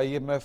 IMF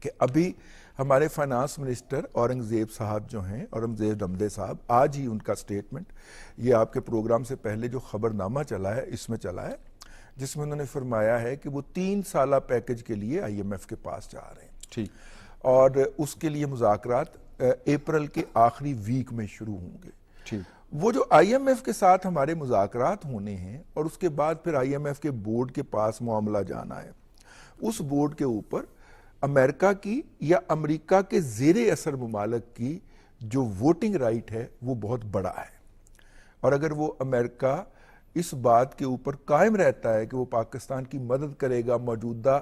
کہ ابھی ہمارے فائنانس منسٹر اورنگزیب صاحب جو ہیں، اورنگزیب ڈمدے صاحب، آج ہی ان کا سٹیٹمنٹ یہ آپ کے پروگرام سے پہلے جو خبر نامہ چلا ہے اس میں چلا ہے، جس میں انہوں نے فرمایا ہے کہ وہ 3 سالہ پیکج کے لیے آئی ایم ایف کے پاس جا رہے ہیں، ٹھیک، اور اس کے لیے مذاکرات اپریل کے آخری ویک میں شروع ہوں گے۔ ٹھیک، وہ جو آئی ایم ایف کے ساتھ ہمارے مذاکرات ہونے ہیں اور اس کے بعد پھر آئی ایم ایف کے بورڈ کے پاس معاملہ جانا ہے، اس بورڈ کے اوپر امریکہ کی یا امریکہ کے زیر اثر ممالک کی جو ووٹنگ رائٹ ہے وہ بہت بڑا ہے، اور اگر وہ امریکہ اس بات کے اوپر قائم رہتا ہے کہ وہ پاکستان کی مدد کرے گا موجودہ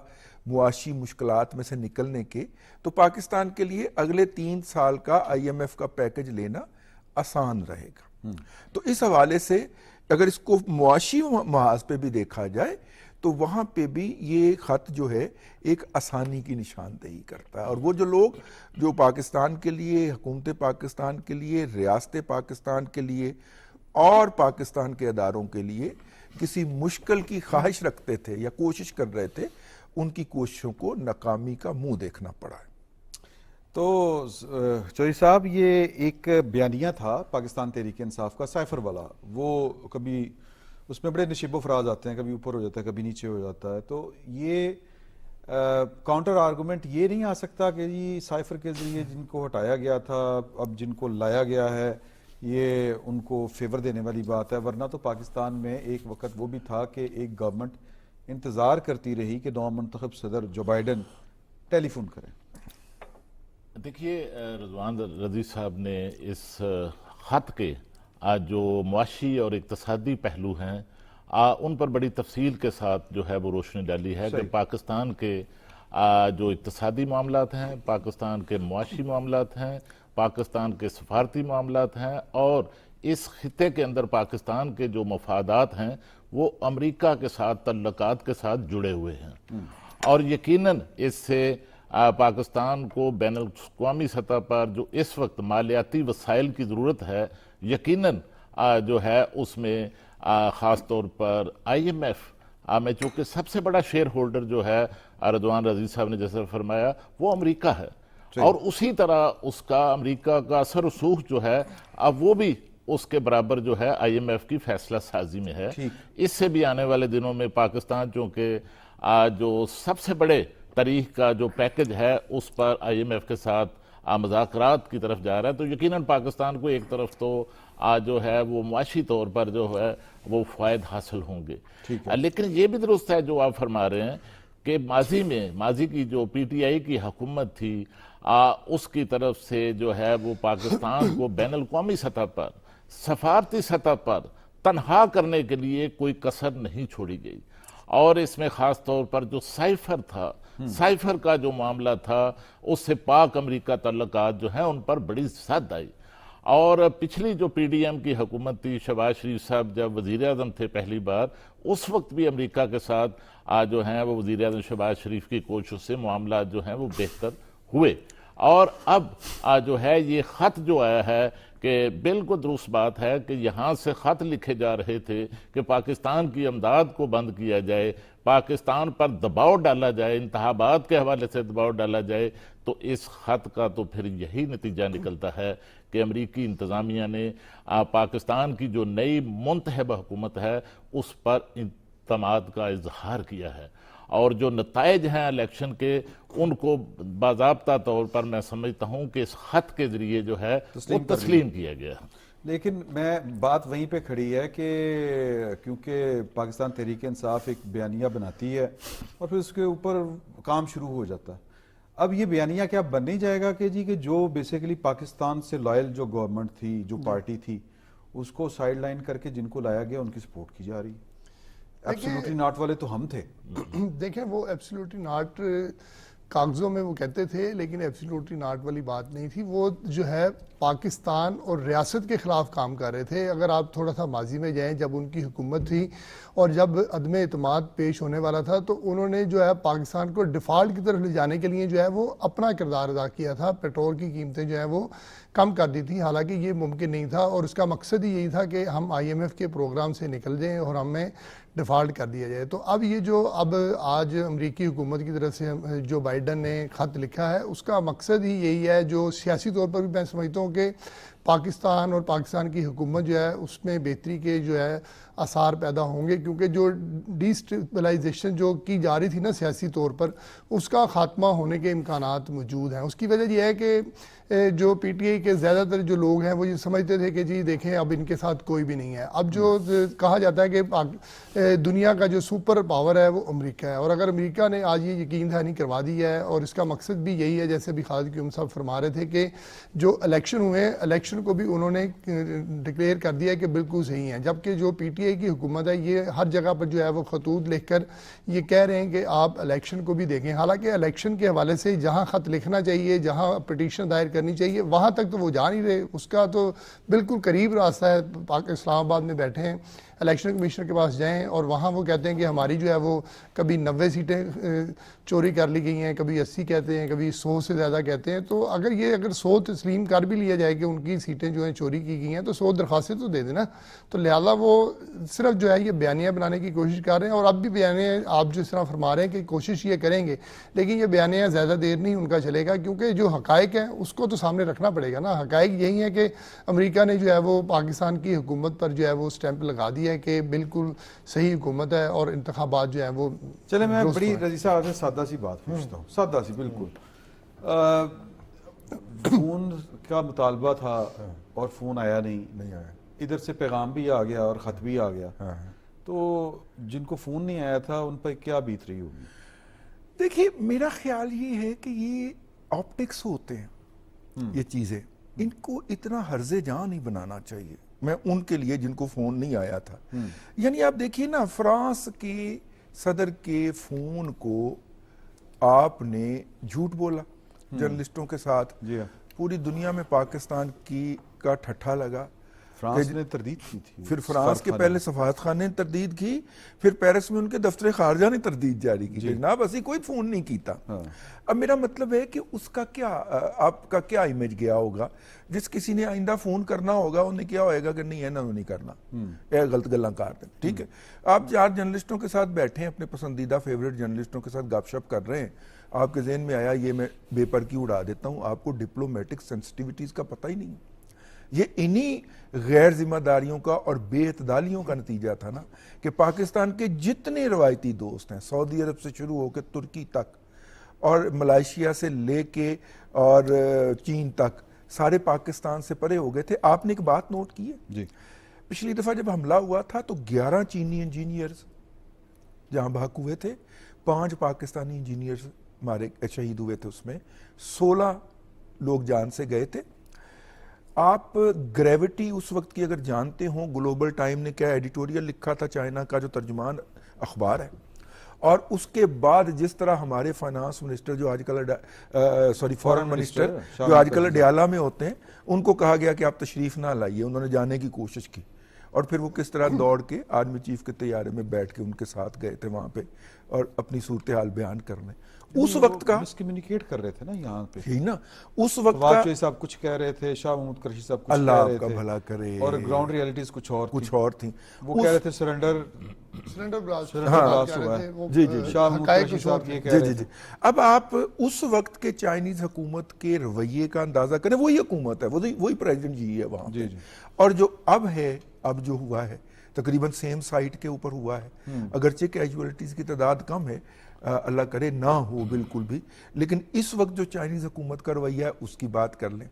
معاشی مشکلات میں سے نکلنے کے، تو پاکستان کے لیے اگلے 3 سال کا آئی ایم ایف کا پیکج لینا آسان رہے گا۔ تو اس حوالے سے اگر اس کو معاشی محاذ پہ بھی دیکھا جائے تو وہاں پہ بھی یہ خط جو ہے ایک آسانی کی نشاندہی کرتا ہے، اور وہ جو لوگ جو پاکستان کے لیے، حکومت پاکستان کے لیے، ریاست پاکستان کے لیے اور پاکستان کے اداروں کے لیے کسی مشکل کی خواہش رکھتے تھے یا کوشش کر رہے تھے، ان کی کوششوں کو ناکامی کا منہ دیکھنا پڑا ہے۔ تو چوہدری صاحب، یہ ایک بیانیہ تھا پاکستان تحریک انصاف کا سائفر والا، وہ کبھی اس میں بڑے نشیب و فراز آتے ہیں، کبھی اوپر ہو جاتا ہے کبھی نیچے ہو جاتا ہے، تو یہ کاؤنٹر آرگومنٹ یہ نہیں آ سکتا کہ جی سائفر کے ذریعے جن کو ہٹایا گیا تھا اب جن کو لایا گیا ہے یہ ان کو فیور دینے والی بات ہے، ورنہ تو پاکستان میں ایک وقت وہ بھی تھا کہ ایک گورنمنٹ انتظار کرتی رہی کہ نو منتخب صدر جو بائیڈن ٹیلی فون کریں۔ دیکھیے رضوان رضوی صاحب نے اس خط کے جو معاشی اور اقتصادی پہلو ہیں ان پر بڑی تفصیل کے ساتھ جو ہے وہ روشنی ڈالی ہے کہ پاکستان کے جو اقتصادی معاملات ہیں، پاکستان کے معاشی معاملات ہیں، پاکستان کے سفارتی معاملات ہیں، اور اس خطے کے اندر پاکستان کے جو مفادات ہیں وہ امریکہ کے ساتھ تعلقات کے ساتھ جڑے ہوئے ہیں، اور یقیناً اس سے پاکستان کو بین الاقوامی سطح پر جو اس وقت مالیاتی وسائل کی ضرورت ہے، یقیناً جو ہے اس میں خاص طور پر آئی ایم ایف میں چونکہ سب سے بڑا شیئر ہولڈر جو ہے رضوان رضوی صاحب نے جیسے فرمایا وہ امریکہ ہے، اور اسی طرح اس کا امریکہ کا اثر و رسوخ جو ہے اب وہ بھی اس کے برابر جو ہے آئی ایم ایف کی فیصلہ سازی میں ہے۔ اس سے بھی آنے والے دنوں میں پاکستان چونکہ جو سب سے بڑے تاریخ کا جو پیکج ہے اس پر آئی ایم ایف کے ساتھ مذاکرات کی طرف جا رہا ہے، تو یقیناً پاکستان کو ایک طرف تو جو ہے وہ معاشی طور پر جو ہے وہ فوائد حاصل ہوں گے، لیکن یہ بھی درست ہے جو آپ فرما رہے ہیں کہ ماضی کی جو پی ٹی آئی کی حکومت تھی اس کی طرف سے جو ہے وہ پاکستان کو بین الاقوامی سطح پر، سفارتی سطح پر تنہا کرنے کے لیے کوئی کسر نہیں چھوڑی گئی، اور اس میں خاص طور پر جو سائفر تھا، سائفر کا جو معاملہ تھا اس سے پاک امریکہ تعلقات جو ہیں ان پر بڑی زد آئی، اور پچھلی جو پی ڈی ایم کی حکومت تھی، شہباز شریف صاحب جب وزیر اعظم تھے پہلی بار، اس وقت بھی امریکہ کے ساتھ جو ہیں وہ وزیر اعظم شہباز شریف کی کوششوں سے معاملات جو ہیں وہ بہتر ہوئے، اور اب جو ہے یہ خط جو آیا ہے کہ بالکل درست بات ہے کہ یہاں سے خط لکھے جا رہے تھے کہ پاکستان کی امداد کو بند کیا جائے، پاکستان پر دباؤ ڈالا جائے، انتخابات کے حوالے سے دباؤ ڈالا جائے، تو اس خط کا تو پھر یہی نتیجہ نکلتا ہے کہ امریکی انتظامیہ نے پاکستان کی جو نئی منتخب حکومت ہے اس پر اعتماد کا اظہار کیا ہے، اور جو نتائج ہیں الیکشن کے ان کو باضابطہ طور پر میں سمجھتا ہوں کہ اس خط کے ذریعے جو ہے وہ تسلیم کیا گیا۔ لیکن میں بات وہیں پہ کھڑی ہے کہ کیونکہ پاکستان تحریک انصاف ایک بیانیہ بناتی ہے اور پھر اس کے اوپر کام شروع ہو جاتا ہے، اب یہ بیانیہ کیا بن نہیں جائے گا کہ جی کہ جو بیسیکلی پاکستان سے لائل جو گورنمنٹ تھی، جو پارٹی تھی، اس کو سائیڈ لائن کر کے جن کو لایا گیا ان کی سپورٹ کی جا رہی ہے؟ ایبسولوٹلی ناٹ والے تو ہم تھے۔ دیکھیں وہ ایبسولوٹلی ناٹ کاغذوں میں وہ کہتے تھے، لیکن ایبسولوٹلی ناٹ والی بات نہیں تھی، وہ جو ہے پاکستان اور ریاست کے خلاف کام کر رہے تھے۔ اگر آپ تھوڑا سا ماضی میں جائیں، جب ان کی حکومت تھی اور جب عدم اعتماد پیش ہونے والا تھا تو انہوں نے جو ہے پاکستان کو ڈیفالٹ کی طرف لے جانے کے لیے جو ہے وہ اپنا کردار ادا کیا تھا، پیٹرول کی قیمتیں جو ہیں وہ کم کر دی تھی، حالانکہ یہ ممکن نہیں تھا اور اس کا مقصد ہی یہی تھا کہ ہم IMF کے پروگرام سے نکل جائیں اور ہمیں ڈیفالٹ کر دیا جائے. تو اب یہ جو آج امریکی حکومت کی طرف سے جو بائیڈن نے خط لکھا ہے اس کا مقصد ہی یہی ہے، جو سیاسی طور پر بھی میں سمجھتا ہوں کہ پاکستان اور پاکستان کی حکومت جو ہے اس میں بہتری کے جو ہے آثار پیدا ہوں گے، کیونکہ جو ڈی اسٹیبلائزیشن جو کی جا رہی تھی نا سیاسی طور پر، اس کا خاتمہ ہونے کے امکانات موجود ہیں. اس کی وجہ یہ ہے کہ جو PTI کے زیادہ تر جو لوگ ہیں وہ یہ سمجھتے تھے کہ جی دیکھیں اب ان کے ساتھ کوئی بھی نہیں ہے. اب جو کہا جاتا ہے کہ دنیا کا جو سپر پاور ہے وہ امریکہ ہے، اور اگر امریکہ نے آج یہ یقین دہانی کروا دی ہے، اور اس کا مقصد بھی یہی ہے جیسے بھی خالد قیوم صاحب فرما رہے تھے کہ جو الیکشن ہوئے ہیں، الیکشن کو بھی انہوں نے ڈکلیئر کر دیا ہے کہ بالکل صحیح ہیں، جبکہ جو PTI کی حکومت ہے یہ ہر جگہ پر جو ہے وہ خطوط لکھ کر یہ کہہ رہے ہیں کہ آپ الیکشن کو بھی دیکھیں. حالانکہ الیکشن کے حوالے سے جہاں خط لکھنا چاہیے، جہاں پٹیشن دائر کرنی چاہیے، وہاں تک تو وہ جا نہیں رہے. اس کا تو بالکل قریب راستہ ہے، اسلام آباد میں بیٹھے ہیں، الیکشن کمیشنر کے پاس جائیں اور وہاں وہ کہتے ہیں کہ ہماری جو ہے وہ کبھی 90 سیٹیں چوری کر لی گئی ہیں، کبھی 80 کہتے ہیں، کبھی 100 سے زیادہ کہتے ہیں. تو اگر 100 تسلیم کر بھی لیا جائے کہ ان کی سیٹیں جو ہیں چوری کی گئی ہیں، تو 100 درخواستیں تو دے دینا. تو لہٰذا وہ صرف جو ہے یہ بیانیہ بنانے کی کوشش کر رہے ہیں، اور اب بھی بیانیہ آپ جس طرح فرما رہے ہیں کہ کوشش یہ کریں گے، لیکن یہ بیانیہ زیادہ دیر نہیں ان کا چلے گا، کیونکہ جو حقائق ہیں اس کو تو سامنے رکھنا پڑے گا نا. حقائق یہی ہے کہ امریکہ نے جو ہے وہ پاکستان کی حکومت پر جو ہے وہ سٹیمپ لگا دیا ہے کہ بالکل صحیح حکومت ہے اور انتخابات جو ہیں وہ. چلے میں بڑی رضی صاحب سے سادہ سی بات پوچھتا ہوں، سادہ سی بالکل. فون کا مطالبہ تھا اور فون آیا نہیں آیا، ادھر سے پیغام بھی آ گیا اور خط بھی آ گیا. تو جن کو فون نہیں آیا تھا ان پر کیا بیت رہی ہوگی؟ دیکھیے میرا خیال یہ ہے کہ یہ آپٹکس ہوتے ہیں، یہ چیزیں ان کو اتنا ہرز جاں نہیں بنانا چاہیے. میں ان کے لیے جن کو فون نہیں آیا تھا، یعنی آپ دیکھیے نا، فرانس کے صدر کے فون کو آپ نے جھوٹ بولا جرنلسٹوں کے ساتھ، پوری دنیا میں پاکستان کا ٹھٹھا لگا. فرانس نے تردید کی تھی، پھر فرانس کے پہلے سفارت خانے نے تردید کی، پھر پیرس میں ان کے دفتر خارجہ نے تردید جاری کی. جناب اسی کوئی فون نہیں کیتا. اب میرا مطلب ہے کہ اس کا کیا، آپ کا کیا امیج گیا ہوگا؟ جس کسی نے آئندہ فون کرنا ہوگا انہیں کیا ہوئے گا کہ نہیں ہے نا نہیں کرنا، اے غلط گلاں کر دیں. ٹھیک ہے، آپ 4 جرنلسٹوں کے ساتھ بیٹھے ہیں، اپنے پسندیدہ فیوریٹ جرنلسٹوں کے ساتھ گپ شپ کر رہے ہیں، آپ کے ذہن میں آیا یہ میں بے پر کی اڑا دیتا ہوں. آپ کو ڈپلومیٹک سینسٹیوٹیز کا پتہ ہی نہیں. یہ انہی غیر ذمہ داریوں کا اور بے اعتدالیوں کا نتیجہ تھا نا کہ پاکستان کے جتنے روایتی دوست ہیں، سعودی عرب سے شروع ہو کے ترکی تک اور ملائیشیا سے لے کے اور چین تک، سارے پاکستان سے پرے ہو گئے تھے. آپ نے ایک بات نوٹ کی ہے، پچھلی دفعہ جب حملہ ہوا تھا تو 11 چینی انجینئرز جہاں بحق ہوئے تھے، 5 پاکستانی انجینئرز مارے شہید ہوئے تھے، اس میں 16 لوگ جان سے گئے تھے. آپ گریوٹی اس وقت کی اگر جانتے ہوں، گلوبل ٹائم نے کیا ایڈیٹوریل لکھا تھا، چائنا کا جو ترجمان اخبار ہے، اور اس کے بعد جس طرح ہمارے فائنانس منسٹر جو آج کل فورن منسٹر جو آج کل ڈیالہ میں ہوتے ہیں، ان کو کہا گیا کہ آپ تشریف نہ لائیے، انہوں نے جانے کی کوشش کی، اور پھر وہ کس طرح دوڑ کے آرمی چیف کے طیارے میں بیٹھ کے ان کے ساتھ گئے تھے وہاں پہ اور اپنی صورتحال بیان کرنے. اس وقت کا مس کمیونیکیٹ کر رہے تھے نا یہاں پہ، یہی نا اس وقت کا. واجپئی صاحب کچھ کہہ رہے تھے، شاہ محمود قریشی صاحب کچھ اللہ کہہ آپ رہے کا تھے، بھلا کرے، اور گراؤنڈ ریئلٹیز کچھ اور تھیں. وہ کہہ رہے تھے سرنڈر بلاسٹ ہوا ہے. شاہ محمود قریشی صاحب یہ کہہ رہے تھے. اب آپ اس وقت کے چائنیز حکومت کے رویے کا اندازہ کریں، وہی حکومت ہے، وہی پریزیڈنٹ جی ہے وہاں پہ، اور جو اب جو ہوا ہے تقریباً سیم سائٹ کے اوپر ہوا ہے، اگرچہ کیجولیٹیز کی تعداد کم ہے، اللہ کرے نہ ہو بالکل بھی، لیکن اس وقت جو چائنیز حکومت کا رویہ ہے اس کی بات کر لیں.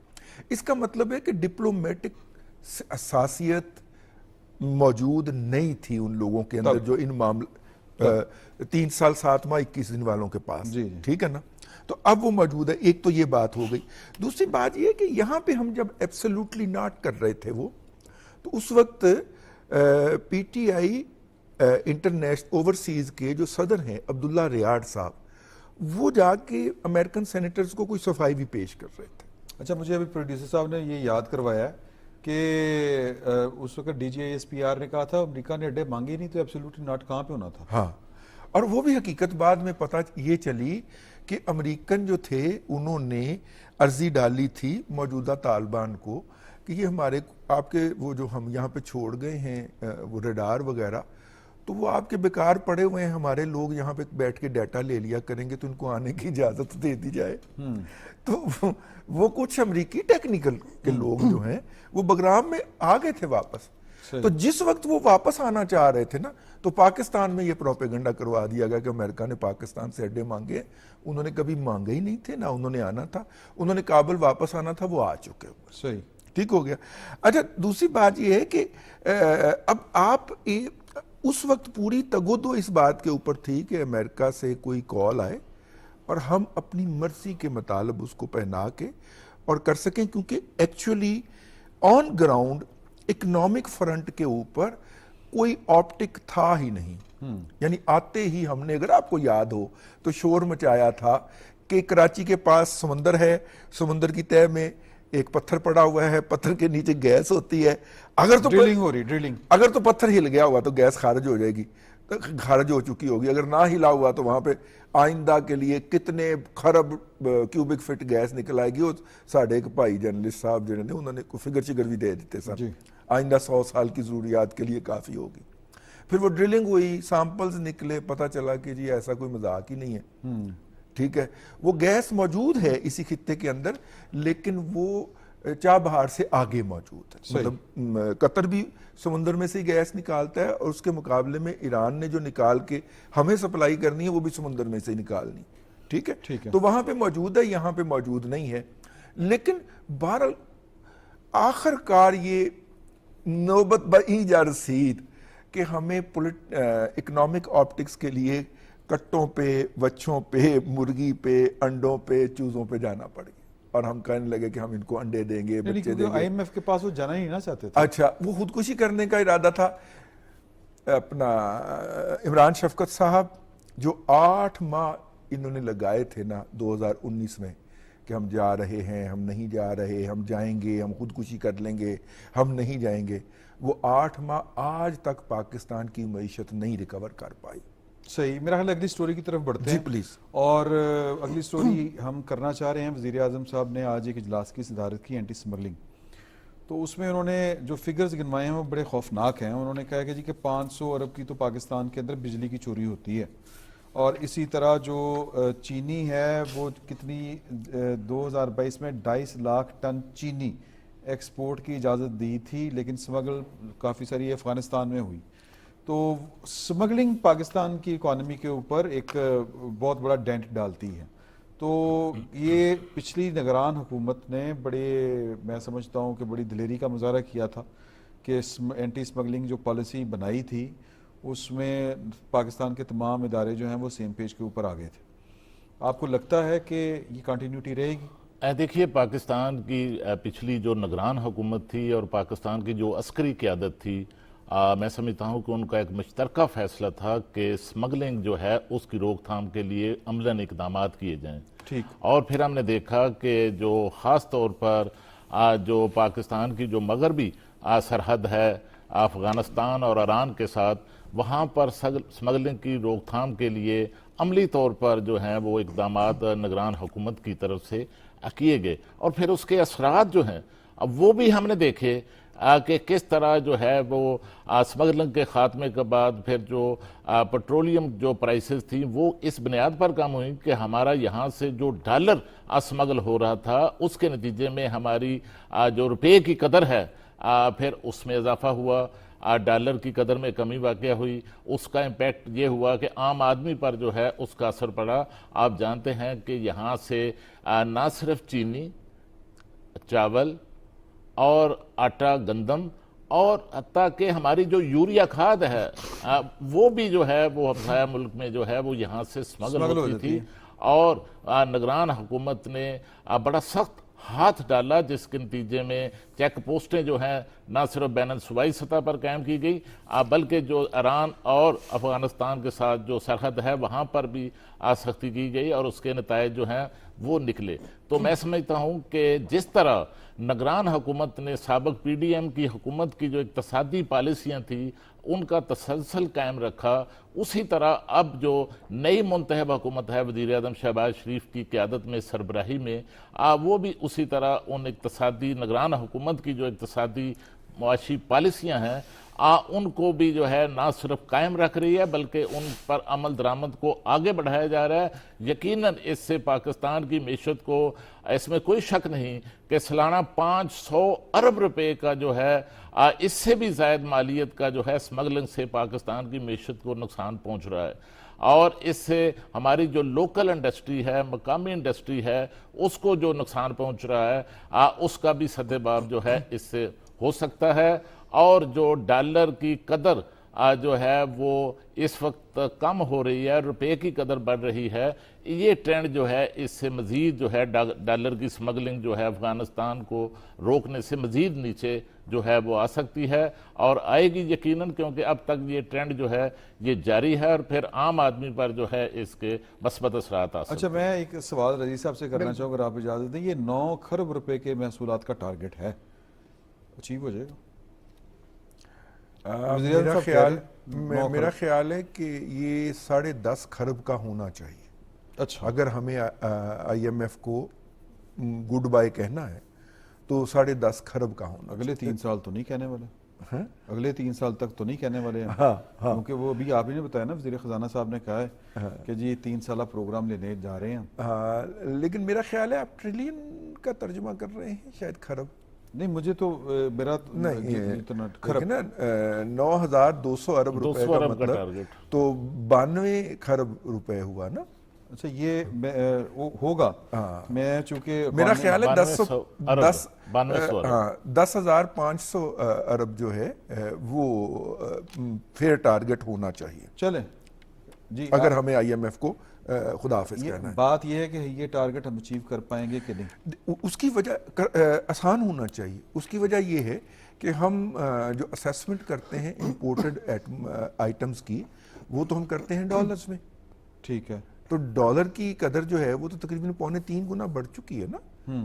اس کا مطلب ہے کہ ڈپلومیٹک حساسیت موجود نہیں تھی ان لوگوں کے اندر جو ان معاملے 3 سال 7 ماہ 21 دن والوں کے پاس. ٹھیک ہے نا، تو اب وہ موجود ہے. ایک تو یہ بات ہو گئی. دوسری بات یہ کہ یہاں پہ ہم جب ایبسولوٹلی ناٹ کر رہے تھے وہ، تو اس وقت P T I international overseas کے جو صدر ہیں عبداللہ ریاض صاحب، وہ جا کے امریکن سینیٹرز کو کوئی صفائی بھی پیش کر رہے تھے. اچھا، مجھے ابھی پروڈیوسر صاحب نے یہ یاد کروایا کہ اس وقت D G I S P R نے کہا تھا امریکہ نے اڈے مانگے نہیں تو ایبسولوٹلی ناٹ کہاں پہ ہونا تھا. ہاں، اور وہ بھی حقیقت بعد میں پتہ یہ چلی کہ امریکن جو تھے انہوں نے عرضی ڈالی تھی موجودہ طالبان کو کہ یہ ہمارے آپ کے وہ جو ہم یہاں پہ چھوڑ گئے ہیں وہ ریڈار وغیرہ، تو وہ آپ کے بیکار پڑے ہوئے ہیں، ہمارے لوگ یہاں پہ بیٹھ کے ڈیٹا لے لیا کریں گے، تو ان کو آنے کی اجازت دے دی جائے۔ تو وہ کچھ امریکی ٹیکنیکل کے لوگ جو ہیں وہ بگرام میں آ گئے تھے واپس۔ تو جس وقت وہ واپس آنا چاہ رہے تھے نا، تو پاکستان میں یہ پروپیگنڈا کروا دیا گیا کہ امریکہ نے پاکستان سے اڈے مانگے، انہوں نے کبھی مانگے ہی نہیں تھے، نہ انہوں نے آنا تھا، انہوں نے کابل واپس آنا تھا، وہ آ چکے ہوئے۔ صحیح، ٹھیک ہو گیا۔ اچھا، دوسری بات یہ ہے کہ اب آپ اس وقت پوری تگودو اس بات کے اوپر تھی کہ امریکہ سے کوئی کال آئے اور ہم اپنی مرضی کے مطابق اس کو پہنا کے اور کر سکیں، کیونکہ actually on ground economic front کے اوپر کوئی آپٹک تھا ہی نہیں۔ یعنی آتے ہی ہم نے، اگر آپ کو یاد ہو تو شور مچایا تھا کہ کراچی کے پاس سمندر ہے، سمندر کی تہہ میں ایک پتھر پڑا ہوا ہے، پتھر کے نیچے گیس ہوتی ہے، اگر تو ڈرلنگ ہو رہی، ڈرلنگ، اگر تو پتھر ہل گیا ہوا تو گیس خارج ہو جائے گی، خارج ہو چکی ہوگی، اگر نہ ہلا ہوا تو وہاں پہ آئندہ کے لیے کتنے خرب کیوبک فٹ گیس نکل آئے گی۔ وہ ساڑھے ایک بھائی جرنلسٹ صاحب جنہوں نے، انہوں نے فگر شگر بھی دے دیتے سب، آئندہ 100 سال کی ضروریات کے لیے کافی ہوگی۔ پھر وہ ڈرلنگ ہوئی، سیمپلز نکلے، پتہ چلا کہ جی ایسا کوئی مذاق ہی نہیں ہے، ٹھیک ہے، وہ گیس موجود ہے اسی خطے کے اندر، لیکن وہ چاہ بہار سے آگے موجود ہے۔ مطلب قطر بھی سمندر میں سے گیس نکالتا ہے، اور اس کے مقابلے میں ایران نے جو نکال کے ہمیں سپلائی کرنی ہے وہ بھی سمندر میں سے نکالنی، ٹھیک ہے، تو وہاں پہ موجود ہے، یہاں پہ موجود نہیں ہے۔ لیکن بہرحال آخر کار یہ نوبت بئی جا رسید کہ ہمیں اکنامک آپٹکس کے لیے کٹوں پہ، وچھوں پہ، مرغی پہ، انڈوں پہ، چوزوں پہ جانا پڑ گیا، اور ہم کہنے لگے کہ ہم ان کو انڈے دیں گے، بچے دیں گے۔ آئی ایم ایف کے پاس وہ جانا ہی نہ چاہتے تھے۔ اچھا، وہ خودکشی کرنے کا ارادہ تھا اپنا عمران شفقت صاحب، جو 8 ماہ انہوں نے لگائے تھے نا 2019 میں کہ ہم جا رہے ہیں، ہم نہیں جا رہے، ہم جائیں گے، ہم خودکشی کر لیں گے، ہم نہیں جائیں گے، وہ 8 ماہ آج تک پاکستان کی معیشت نہیں ریکور کر پائی۔ صحیح، میرا خیال اگلی سٹوری کی طرف بڑھتے ہیں جی پلیز۔ اور اگلی سٹوری ہم کرنا چاہ رہے ہیں، وزیر اعظم صاحب نے آج ایک اجلاس کی صدارت کی اینٹی سمگلنگ، تو اس میں انہوں نے جو فگرز گنوائے ہیں وہ بڑے خوفناک ہیں۔ انہوں نے کہا کہ جی کہ 500 ارب کی تو پاکستان کے اندر بجلی کی چوری ہوتی ہے، اور اسی طرح جو چینی ہے وہ کتنی 2022 میں 2.5 لاکھ ٹن چینی ایکسپورٹ کی اجازت دی تھی، لیکن سمگل کافی ساری افغانستان میں ہوئی۔ تو سمگلنگ پاکستان کی اکانومی کے اوپر ایک بہت بڑا ڈینٹ ڈالتی ہے۔ تو یہ پچھلی نگران حکومت نے میں سمجھتا ہوں کہ بڑی دلیری کا مظاہرہ کیا تھا کہ اینٹی سمگلنگ جو پالیسی بنائی تھی اس میں پاکستان کے تمام ادارے جو ہیں وہ سیم پیج کے اوپر آ گئے تھے۔ آپ کو لگتا ہے کہ یہ کنٹینیوٹی رہے گی؟ دیکھیے، پاکستان کی پچھلی جو نگران حکومت تھی اور پاکستان کی جو عسکری قیادت تھی، میں سمجھتا ہوں کہ ان کا ایک مشترکہ فیصلہ تھا کہ سمگلنگ جو ہے اس کی روک تھام کے لیے عملاً اقدامات کیے جائیں۔ ٹھیک، اور پھر ہم نے دیکھا کہ جو خاص طور پر جو پاکستان کی جو مغربی سرحد ہے افغانستان اور ایران کے ساتھ، وہاں پر سمگلنگ کی روک تھام کے لیے عملی طور پر جو ہیں وہ اقدامات نگران حکومت کی طرف سے کیے گئے، اور پھر اس کے اثرات جو ہیں اب وہ بھی ہم نے دیکھے کہ کس طرح جو ہے وہ سمگلنگ کے خاتمے کے بعد پھر جو پیٹرولیم جو پرائسز تھیں وہ اس بنیاد پر کم ہوئی کہ ہمارا یہاں سے جو ڈالر سمگل ہو رہا تھا اس کے نتیجے میں ہماری جو روپے کی قدر ہے پھر اس میں اضافہ ہوا، ڈالر کی قدر میں کمی واقع ہوئی۔ اس کا امپیکٹ یہ ہوا کہ عام آدمی پر جو ہے اس کا اثر پڑا۔ آپ جانتے ہیں کہ یہاں سے نہ صرف چینی، چاول اور آٹا، گندم، اور حتیٰ کہ ہماری جو یوریا کھاد ہے وہ بھی جو ہے وہ ہمسایہ ملک میں جو ہے وہ یہاں سے سمگل ہوتی تھی، اور نگران حکومت نے بڑا سخت ہاتھ ڈالا، جس کے نتیجے میں چیک پوسٹیں جو ہیں نہ صرف بین الصوبائی سطح پر قائم کی گئی بلکہ جو ایران اور افغانستان کے ساتھ جو سرحد ہے وہاں پر بھی سختی کی گئی، اور اس کے نتائج جو ہیں وہ نکلے۔ تو میں سمجھتا ہوں کہ جس طرح نگران حکومت نے سابق پی ڈی ایم کی حکومت کی جو اقتصادی پالیسیاں تھیں ان کا تسلسل قائم رکھا، اسی طرح اب جو نئی منتخب حکومت ہے وزیر اعظم شہباز شریف کی قیادت میں، سربراہی میں، وہ بھی اسی طرح ان اقتصادی نگران حکومت کی جو اقتصادی معاشی پالیسیاں ہیں ان کو بھی جو ہے نہ صرف قائم رکھ رہی ہے بلکہ ان پر عمل درآمد کو آگے بڑھایا جا رہا ہے۔ یقیناً اس سے پاکستان کی معیشت کو، اس میں کوئی شک نہیں کہ سالانہ 500 ارب روپے کا جو ہے اس سے بھی زائد مالیت کا جو ہے سمگلنگ سے پاکستان کی معیشت کو نقصان پہنچ رہا ہے، اور اس سے ہماری جو لوکل انڈسٹری ہے، مقامی انڈسٹری ہے، اس کو جو نقصان پہنچ رہا ہے اس کا بھی سدباب جو ہے اس سے ہو سکتا ہے۔ اور جو ڈالر کی قدر جو ہے وہ اس وقت کم ہو رہی ہے، روپے کی قدر بڑھ رہی ہے، یہ ٹرینڈ جو ہے اس سے مزید جو ہے ڈالر کی سمگلنگ جو ہے افغانستان کو روکنے سے مزید نیچے جو ہے وہ آ سکتی ہے، اور آئے گی یقیناً، کیونکہ اب تک یہ ٹرینڈ جو ہے یہ جاری ہے، اور پھر عام آدمی پر جو ہے اس کے مثبت اثرات آ سکتے ہیں۔ اچھا، میں ایک سوال رضی صاحب سے کرنا چاہوں، اگر آپ اجازت دیں، یہ 9 کھرب روپے کے محصولات کا ٹارگٹ ہے، اچیو ہو جائے گا؟ میرا خیال ہے کہ یہ 10.5 کھرب کا ہونا چاہیے۔ اچھا، اگر ہمیں آئی ایم ایف کو گڈ بائی کہنا ہے تو 10.5 کھرب کا ہونا۔ اگلے 3 سال تو نہیں کہنے والے، اگلے 3 سال تک تو نہیں کہنے والے ہیں، کیونکہ وہ ابھی آپ ہی نے بتایا نا، وزیر خزانہ صاحب نے کہا ہے کہ جی 3 سالہ پروگرام لینے جا رہے ہیں۔ لیکن میرا خیال ہے آپ ٹریلین کا ترجمہ کر رہے ہیں، شاید کھرب نہیں، مجھے تو میرا نہیں، کھرب 9,200 ارب روپے 200 کا ارب کا مطلب ٹارگٹ تو 92 کھرب روپے ہوا نا۔ اچھا، یہ ہوگا، میں چونکہ میرا خیال ہے 9200 10,500 ارب جو ہے وہ فیئر ٹارگٹ ہونا چاہیے، چلیں جی، اگر ہمیں آئی ایم ایف کو خدا حافظ کہنا ہے۔ بات یہ ہے کہ یہ ٹارگٹ ہم اچیو کر پائیں گے کہ نہیں؟ اس کی وجہ آسان ہونا چاہیے، اس کی وجہ یہ ہے کہ ہم جو اسیسمنٹ کرتے ہیں امپورٹڈ آئٹمز کی، وہ تو ہم کرتے ہیں ڈالرز میں، ٹھیک ہے، تو ڈالر کی قدر جو ہے وہ تو تقریباً 3.25 گنا بڑھ چکی ہے نا۔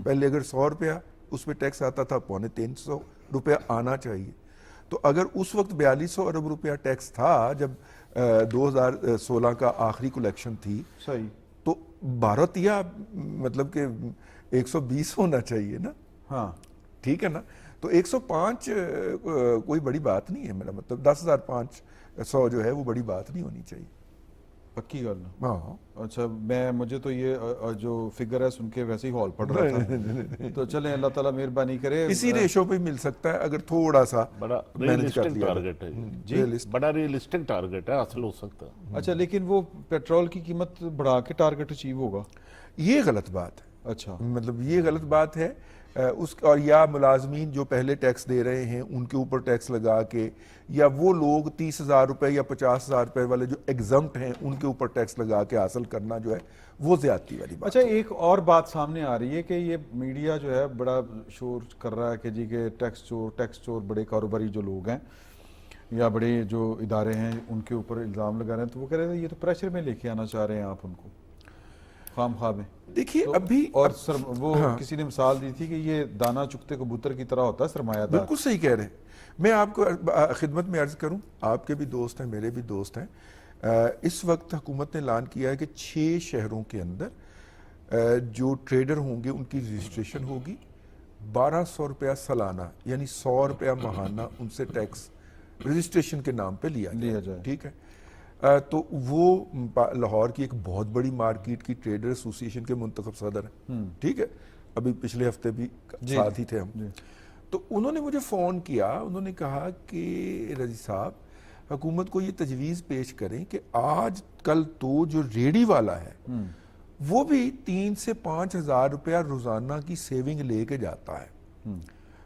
پہلے اگر 100 روپیہ اس پہ ٹیکس آتا تھا، 350 روپیہ آنا چاہیے۔ تو اگر اس وقت 4200 ارب روپیہ ٹیکس تھا جب 2016 کا آخری کلیکشن تھی، صحیح، تو 12 مطلب کہ 120 ہونا چاہیے نا۔ ہاں ٹھیک ہے نا، تو 105 کوئی بڑی بات نہیں ہے، میرا مطلب 10,500 جو ہے وہ بڑی بات نہیں ہونی چاہیے۔ پکی گل نا؟ ہاں، اچھا، مجھے تو یہ جو فگر ہے سن کے ویسے ہی ہال پڑ رہا تھا، تو چلیں اللہ تعالیٰ مہربانی کرے، اسی ریشو پہ مل سکتا ہے اگر تھوڑا سا بڑا مینج کر ریئلسٹک لیا ٹارگٹ ہے جی، بڑا ریئلسٹک ٹارگٹ ہے، حاصل ہو سکتا ہے۔ اچھا، لیکن وہ پیٹرول کی قیمت بڑھا کے ٹارگٹ اچیو ہوگا؟ یہ غلط بات ہے، اچھا، مطلب یہ غلط بات ہے اور یا ملازمین جو پہلے ٹیکس دے رہے ہیں ان کے اوپر ٹیکس لگا کے، یا وہ لوگ 30,000 روپے یا 50,000 روپے والے جو ایگزمپٹ ہیں ان کے اوپر ٹیکس لگا کے حاصل کرنا جو ہے وہ زیادتی والی بات۔ اچھا، ایک اور بات سامنے آ رہی ہے کہ یہ میڈیا جو ہے بڑا شور کر رہا ہے کہ جی کہ ٹیکس چور بڑے کاروباری جو لوگ ہیں یا بڑے جو ادارے ہیں ان کے اوپر الزام لگا رہے ہیں، تو وہ کہہ رہے ہیں یہ تو پریشر میں لے کے آنا چاہ رہے ہیں آپ ان کو، خام خواہ میں۔ دیکھیے ابھی اور وہ کسی نے مثال دی تھی کہ یہ دانہ چگتے کبوتر کی طرح ہوتا ہے سرمایہ دار۔ بالکل صحیح کہہ رہے ہیں۔ میں آپ کو خدمت میں عرض کروں، آپ کے بھی دوست ہیں، میرے بھی دوست ہیں، اس وقت حکومت نے اعلان کیا ہے کہ 6 شہروں کے اندر جو ٹریڈر ہوں گے ان کی رجسٹریشن ہوگی، 1200 روپیہ سالانہ یعنی 100 روپیہ ماہانہ ان سے ٹیکس رجسٹریشن کے نام پہ لیا جائے، ٹھیک ہے۔ تو وہ لاہور کی ایک بہت بڑی مارکیٹ کی ٹریڈر ایسوسی ایشن کے منتخب صدر ہیں، ٹھیک ہے، ابھی پچھلے ہفتے بھی ساتھ ہی تھے ہم۔ تو انہوں نے مجھے فون کیا، انہوں نے کہا کہ رضی صاحب حکومت کو یہ تجویز پیش کریں کہ آج کل تو جو ریڑی والا ہے وہ بھی 3 سے 5 ہزار روپیہ روزانہ کی سیونگ لے کے جاتا ہے،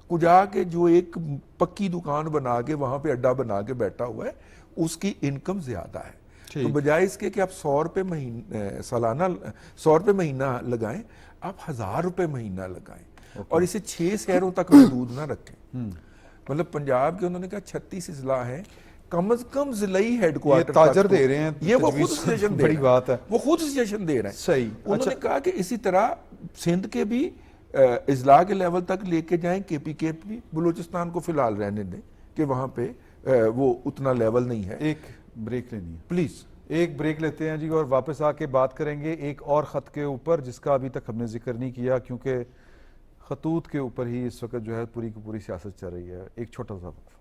کجا کے جو ایک پکی دکان بنا کے وہاں پہ اڈا بنا کے بیٹھا ہوا ہے اس کی انکم زیادہ ہے۔ تو بجائے اس کے کہ آپ 100 روپے سالانہ 100 روپے مہینہ لگائیں، آپ 1000 روپے مہینہ لگائیں، اور اسے 6 شہروں تک محدود نہ رکھیں۔ مطلب پنجاب کے انہوں نے کہا 36 اضلاع ہیں، کم از کم ضلعی ہیڈ کوارٹر تاجر دے رہے ہیں، یہ وہ خود سجیشن دے رہے ہیں، وہ خود سجیشن دے رہے ہیں۔ صحیح، انہوں نے کہا کہ اسی طرح سندھ کے بھی اضلاع کے لیول تک لے کے جائیں، کے پی بلوچستان کو فی الحال رہنے دیں کہ وہاں پہ وہ اتنا لیول نہیں ہے. ایک بریک لینی ہے, پلیز ایک بریک لیتے ہیں جی, اور واپس آ کے بات کریں گے ایک اور خط کے اوپر جس کا ابھی تک ہم نے ذکر نہیں کیا, کیونکہ خطوط کے اوپر ہی اس وقت جو ہے پوری کی پوری سیاست چل رہی ہے. ایک چھوٹا سا وقفہ.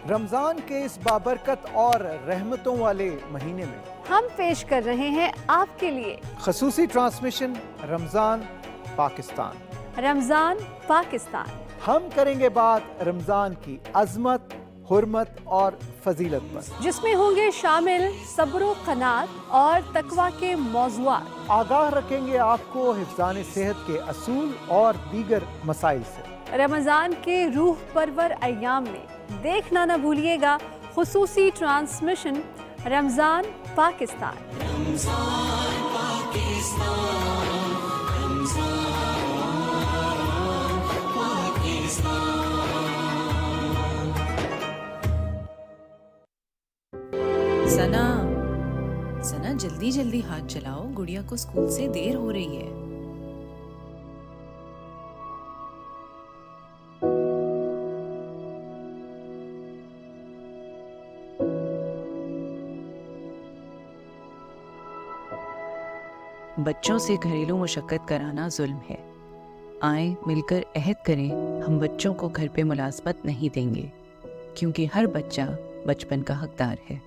رمضان کے اس بابرکت اور رحمتوں والے مہینے میں ہم پیش کر رہے ہیں آپ کے لیے خصوصی ٹرانسمیشن رمضان پاکستان. رمضان پاکستان. ہم کریں گے بات رمضان کی عظمت, حرمت اور فضیلت پر, جس میں ہوں گے شامل صبر و قناعت اور تقویٰ کے موضوعات. آگاہ رکھیں گے آپ کو حفظان صحت کے اصول اور دیگر مسائل سے. رمضان کے روح پرور ایام میں دیکھنا نہ بھولیے گا خصوصی ٹرانسمیشن رمضان پاکستان. سنا جلدی جلدی ہاتھ چلاؤ, گڑیا کو اسکول سے دیر ہو رہی ہے. بچوں سے گھریلو مشقت کرانا ظلم ہے. آئیں مل کر عہد کریں, ہم بچوں کو گھر پہ ملازمت نہیں دیں گے, کیونکہ ہر بچہ بچپن کا حقدار ہے.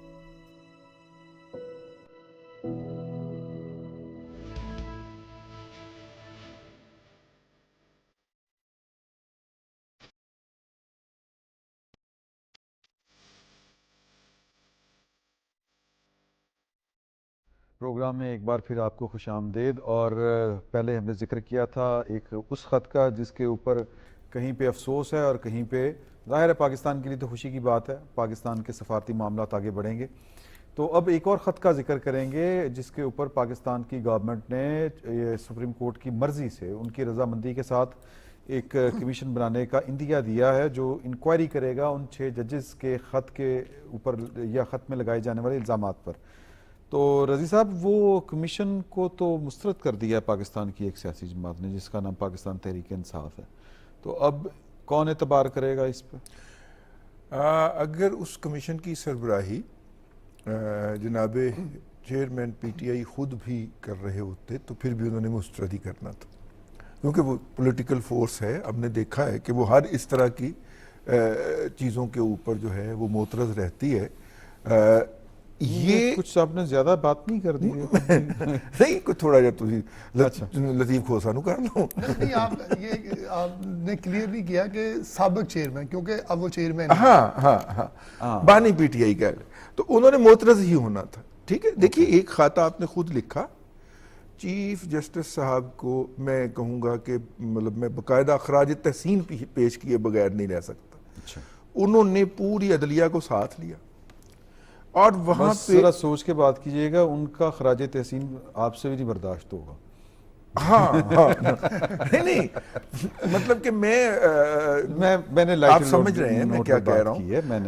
پروگرام میں ایک بار پھر آپ کو خوش آمدید. اور پہلے ہم نے ذکر کیا تھا ایک اس خط کا جس کے اوپر کہیں پہ افسوس ہے اور کہیں پہ ظاہر ہے پاکستان کے لیے تو خوشی کی بات ہے, پاکستان کے سفارتی معاملات آگے بڑھیں گے. تو اب ایک اور خط کا ذکر کریں گے جس کے اوپر پاکستان کی گورنمنٹ نے سپریم کورٹ کی مرضی سے ان کی رضامندی کے ساتھ ایک کمیشن بنانے کا عندیہ دیا ہے جو انکوائری کرے گا ان 6 ججز کے خط کے اوپر یا خط میں لگائے جانے والے الزامات پر. تو رضی صاحب, وہ کمیشن کو تو مسترد کر دیا پاکستان کی ایک سیاسی جماعت نے جس کا نام پاکستان تحریک انصاف ہے. تو اب کون اعتبار کرے گا اس پہ؟ اگر اس کمیشن کی سربراہی جناب چیئرمین پی ٹی آئی خود بھی کر رہے ہوتے تو پھر بھی انہوں نے مسترد ہی کرنا تھا, کیونکہ وہ پولیٹیکل فورس ہے. ہم نے دیکھا ہے کہ وہ ہر اس طرح کی چیزوں کے اوپر جو ہے وہ معترض رہتی ہے. یہ کچھ آپ نے زیادہ بات نہیں کر دی نہیں, کچھ تھوڑا جا لطیف کھوسا نو کر لو. نہیں, آپ نے کلیئر نہیں کیا کہ سابق چیئرمین, کیونکہ اب وہ چیئرمین ہاں بانی پی ٹی آئی کا, تو انہوں نے معترض ہی ہونا تھا. ٹھیک ہے, دیکھیے ایک خط آپ نے خود لکھا چیف جسٹس صاحب کو, میں کہوں گا کہ مطلب میں باقاعدہ اخراج تحسین پیش کیے بغیر نہیں رہ سکتا. انہوں نے پوری عدلیہ کو ساتھ لیا اور وہاں پہ ذرا سوچ کے بات کیجئے گا, ان کا خراج تحسین آپ سے بھی نہیں برداشت ہوگا. ہاں نہیں مطلب کہ میں نے آپ سمجھ رہے ہیں میں کیا کہہ رہا ہوں.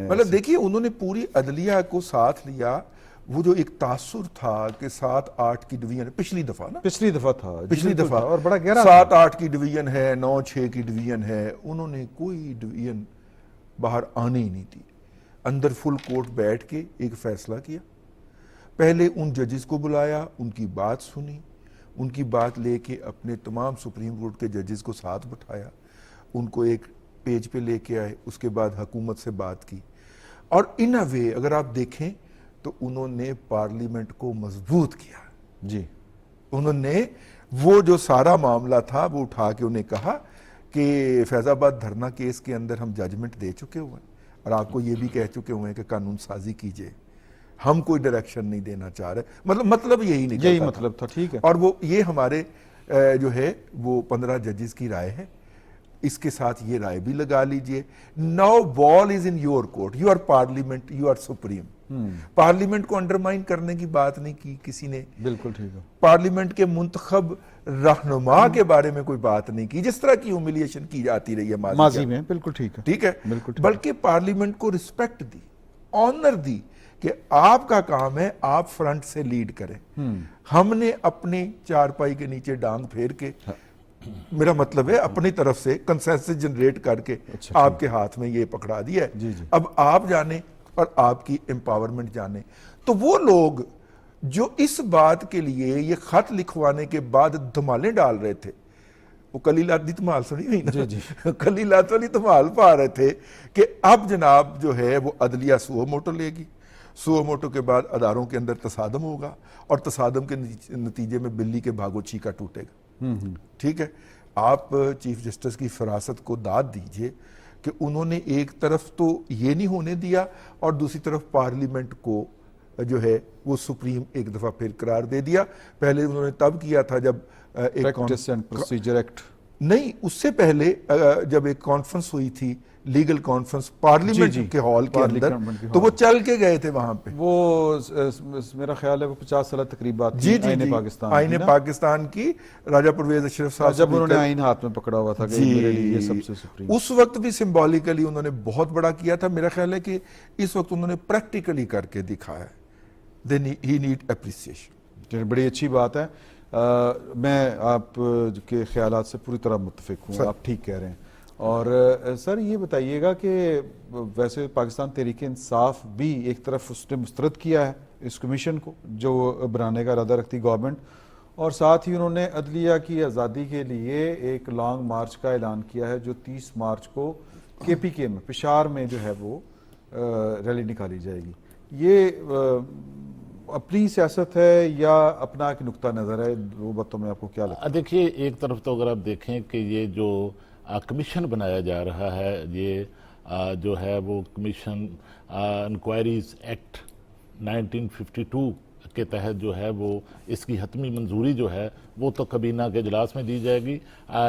مطلب دیکھیے انہوں نے پوری عدلیہ کو ساتھ لیا. وہ جو ایک تاثر تھا کہ 7-8 کی ڈویژن پچھلی دفعہ تھا اور بڑا گہرا 7-8 کی ڈویژن ہے, 9-6 کی ڈویژن ہے, انہوں نے کوئی ڈویژن باہر آنے ہی نہیں دی. اندر فل کورٹ بیٹھ کے ایک فیصلہ کیا. پہلے ان ججز کو بلایا, ان کی بات سنی, ان کی بات لے کے اپنے تمام سپریم کورٹ کے ججز کو ساتھ بٹھایا, ان کو ایک پیج پہ لے کے آئے, اس کے بعد حکومت سے بات کی. اور ان اے وے اگر آپ دیکھیں تو انہوں نے پارلیمنٹ کو مضبوط کیا. جی, انہوں نے وہ جو سارا معاملہ تھا وہ اٹھا کے انہیں کہا کہ فیض آباد دھرنا کیس کے اندر ہم ججمنٹ دے چکے ہوئے ہیں اور آپ کو یہ بھی کہہ چکے ہوئے ہیں کہ قانون سازی کیجئے, ہم کوئی ڈائریکشن نہیں دینا چاہ رہے. مطلب یہی مطلب تھا. ٹھیک ہے, اور وہ یہ ہمارے جو ہے وہ 15 ججز کی رائے ہے, اس کے ساتھ یہ رائے بھی لگا لیجئے. Now ball is in your court, you are parliament, you are supreme. Parliament کو انڈرمائن کرنے کی بات نہیں کی کسی نے، بالکل ٹھیک ہے، پارلیمنٹ کے منتخب رہنما کے بارے میں کوئی بات نہیں کی، جس طرح کی ہیوملیشن کی جاتی رہی ہے ماضی میں، بالکل ٹھیک ہے، ٹھیک ہے، بالکل ٹھیک، بلکہ پارلیمنٹ کو رسپیکٹ دی، آنر دی کہ آپ کا کام ہے آپ فرنٹ سے لیڈ کریں، ہم نے اپنے چارپائی کے نیچے ڈانگ پھیر کے، میرا مطلب ہے اپنی طرف سے کنسنسس جنریٹ کر کے آپ کے ہاتھ میں یہ پکڑا دیا ہے، اب آپ جانیں اور آپ کی امپاورمنٹ جانیں۔ تو وہ لوگ جو اس بات کے لیے یہ خط لکھوانے کے بعد دھمالیں ڈال رہے تھے، وہ کلیلات دی دھمال سنی ہوئی نا، کلیلات والی دھمال پا رہے تھے کہ اب جناب جو ہے وہ عدلیہ سو موٹو لے گی، سو موٹو کے بعد اداروں کے اندر تصادم ہوگا اور تصادم کے نتیجے میں بلی کے بھاگو چیکا ٹوٹے گا، ٹھیک ہے۔ آپ چیف جسٹس کی فراست کو داد دیجئے کہ انہوں نے ایک طرف تو یہ نہیں ہونے دیا اور دوسری طرف پارلیمنٹ کو جو ہے وہ سپریم ایک دفعہ پھر قرار دے دیا۔ پہلے انہوں نے تب کیا تھا جب پریکٹس اینڈ پروسیجر ایکٹ، نہیں، اس سے پہلے جب ایک کانفرنس ہوئی تھی، لیگل کانفرنس پارلیمنٹ کے ہال کے اندر، تو وہ چل کے گئے تھے وہاں پہ، وہ میرا خیال ہے وہ 50 سالہ تقریبات تھی آئین پاکستان، آئین پاکستان کی، راجہ پرویز اشرف صاحب جب انہوں نے آئین ہاتھ میں پکڑا ہوا تھا کہ میرے لیے یہ سب سے سپریم، اس وقت بھی سمبولیکلی انہوں نے بہت بڑا کیا تھا۔ میرا خیال ہے کہ اس وقت انہوں نے پریکٹیکلی کر کے دکھایا ہے، ہی نیڈ اپریسیشن۔ بڑی اچھی بات ہے، میں آپ کے خیالات سے پوری طرح متفق ہوں، آپ ٹھیک کہہ رہے ہیں۔ اور سر یہ بتائیے گا کہ ویسے پاکستان تحریک انصاف بھی ایک طرف اس نے مسترد کیا ہے اس کمیشن کو جو بنانے کا ارادہ رکھتی گورنمنٹ، اور ساتھ ہی انہوں نے عدلیہ کی آزادی کے لیے ایک لانگ مارچ کا اعلان کیا ہے جو 30 مارچ کو کے پی کے میں پشاور میں جو ہے وہ ریلی نکالی جائے گی۔ یہ اپنی سیاست ہے یا اپنا ایک نقطہ نظر ہے؟ دو باتوں میں آپ کو کیا لگتا ہے؟ دیکھیے، ایک طرف تو اگر آپ دیکھیں کہ یہ جو کمیشن بنایا جا رہا ہے، یہ جو ہے وہ کمیشن انکوائریز ایکٹ 1952 کے تحت جو ہے وہ اس کی حتمی منظوری جو ہے وہ تو کابینہ کے اجلاس میں دی جائے گی،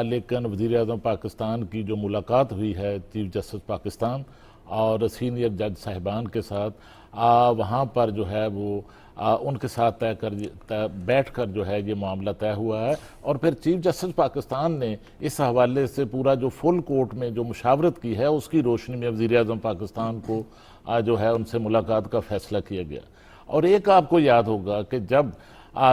لیکن وزیر اعظم پاکستان کی جو ملاقات ہوئی ہے چیف جسٹس پاکستان اور سینئر جج صاحبان کے ساتھ، وہاں پر جو ہے وہ ان کے ساتھ بیٹھ کر جو ہے یہ معاملہ طے ہوا ہے، اور پھر چیف جسٹس پاکستان نے اس حوالے سے پورا جو فل کورٹ میں جو مشاورت کی ہے اس کی روشنی میں وزیر اعظم پاکستان کو جو ہے ان سے ملاقات کا فیصلہ کیا گیا۔ اور ایک آپ کو یاد ہوگا کہ جب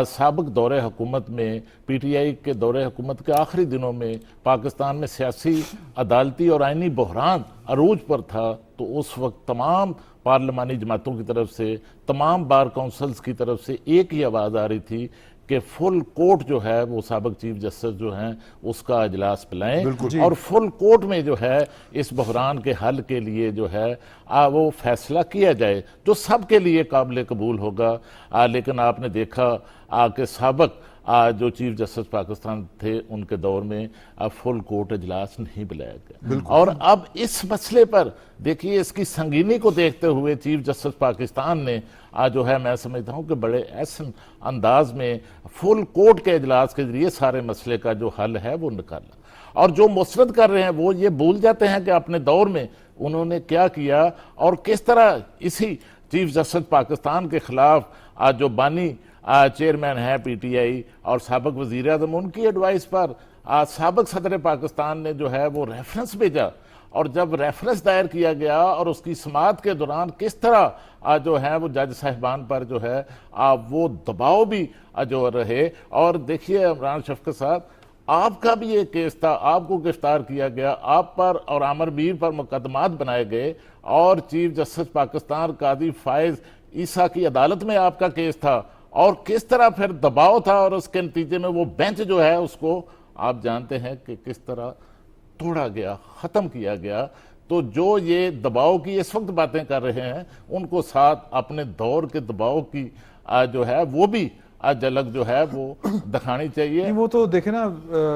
سابق دور حکومت میں، پی ٹی آئی کے دور حکومت کے آخری دنوں میں پاکستان میں سیاسی، عدالتی اور آئینی بحران عروج پر تھا، تو اس وقت تمام پارلیمانی جماعتوں کی طرف سے، تمام بار کونسلز کی طرف سے ایک ہی آواز آ رہی تھی کہ فل کورٹ جو ہے وہ سابق چیف جسٹس جو ہیں اس کا اجلاس بلائیں، اور فل کورٹ میں جو ہے اس بحران کے حل کے لیے جو ہے وہ فیصلہ کیا جائے جو سب کے لیے قابل قبول ہوگا۔ لیکن آپ نے دیکھا کہ سابق جو چیف جسٹس پاکستان تھے ان کے دور میں فل کورٹ اجلاس نہیں بلایا گیا، اور اب اس مسئلے پر دیکھیے اس کی سنگینی کو دیکھتے ہوئے چیف جسٹس پاکستان نے جو ہے میں سمجھتا ہوں کہ بڑے احسن انداز میں فل کورٹ کے اجلاس کے ذریعے سارے مسئلے کا جو حل ہے وہ نکالا، اور جو مسترد کر رہے ہیں وہ یہ بھول جاتے ہیں کہ اپنے دور میں انہوں نے کیا کیا اور کس طرح اسی چیف جسٹس پاکستان کے خلاف جو بانی چیئرمین ہے پی ٹی آئی اور سابق وزیر اعظم، ان کی ایڈوائس پر سابق صدر پاکستان نے جو ہے وہ ریفرنس بھیجا، اور جب ریفرنس دائر کیا گیا اور اس کی سماعت کے دوران کس طرح جو ہے وہ جج صاحبان پر جو ہے وہ دباؤ بھی جو رہے، اور دیکھیے عمران شفقت صاحب آپ کا بھی ایک کیس تھا، آپ کو گرفتار کیا گیا، آپ پر اور عامر میر پر مقدمات بنائے گئے، اور چیف جسٹس پاکستان قاضی فائز عیسیٰ کی عدالت میں آپ کا کیس تھا، اور کس طرح پھر دباؤ تھا، اور اس کے نتیجے میں وہ بینچ جو ہے اس کو آپ جانتے ہیں کہ کس طرح توڑا گیا، ختم کیا گیا۔ تو جو یہ دباؤ کی اس وقت باتیں کر رہے ہیں ان کو ساتھ اپنے دور کے دباؤ کی جو ہے وہ بھی جھلک جو ہے وہ دکھانی چاہیے۔ وہ تو دیکھیں نا،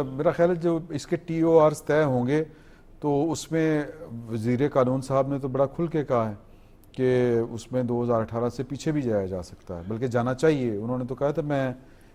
میرا خیال ہے جو اس کے ٹی او آرز طے ہوں گے تو اس میں وزیر قانون صاحب نے تو بڑا کھل کے کہا ہے کہ اس میں 2018 سے پیچھے بھی جایا جا سکتا ہے، بلکہ جانا چاہیے۔ انہوں نے تو کہا تھا میں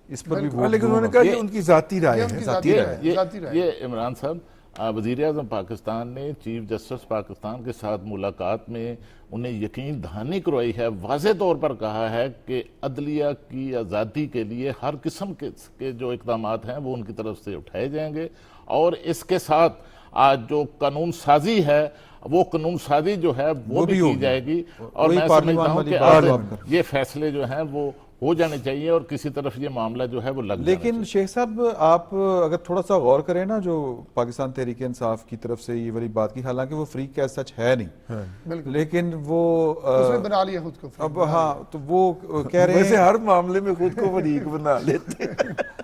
اس پر بھی ووٹ لیکن انہوں نے کہا یہ ان کی ذاتی رائے ہے، یہ عمران صاحب وزیر اعظم پاکستان نے چیف جسٹس پاکستان کے ساتھ ملاقات میں انہیں یقین دہانی کروائی ہے، واضح طور پر کہا ہے کہ عدلیہ کی آزادی کے لیے ہر قسم کے جو اقدامات ہیں وہ ان کی طرف سے اٹھائے جائیں گے، اور اس کے ساتھ آج جو قانون سازی ہے وہ قانون سازی جو ہے وہ بھی کی جائے گی، اور میں سمجھتا ہوں کہ آج یہ فیصلے جو ہیں وہ ہو جانے چاہیے اور کسی طرف یہ معاملہ جو ہے وہ لگ جانا چاہیے۔ لیکن شیخ صاحب آپ اگر تھوڑا سا غور کریں نا، جو پاکستان تحریک انصاف کی طرف سے یہ والی بات کی، حالانکہ وہ فریق ایز سچ ہے نہیں، لیکن وہ اس نے بنا لیا خود کو اب ہاں تو وہ کہہ رہے ویسے ہیں ہر معاملے میں خود کو فریق بنا لیتے ہیں۔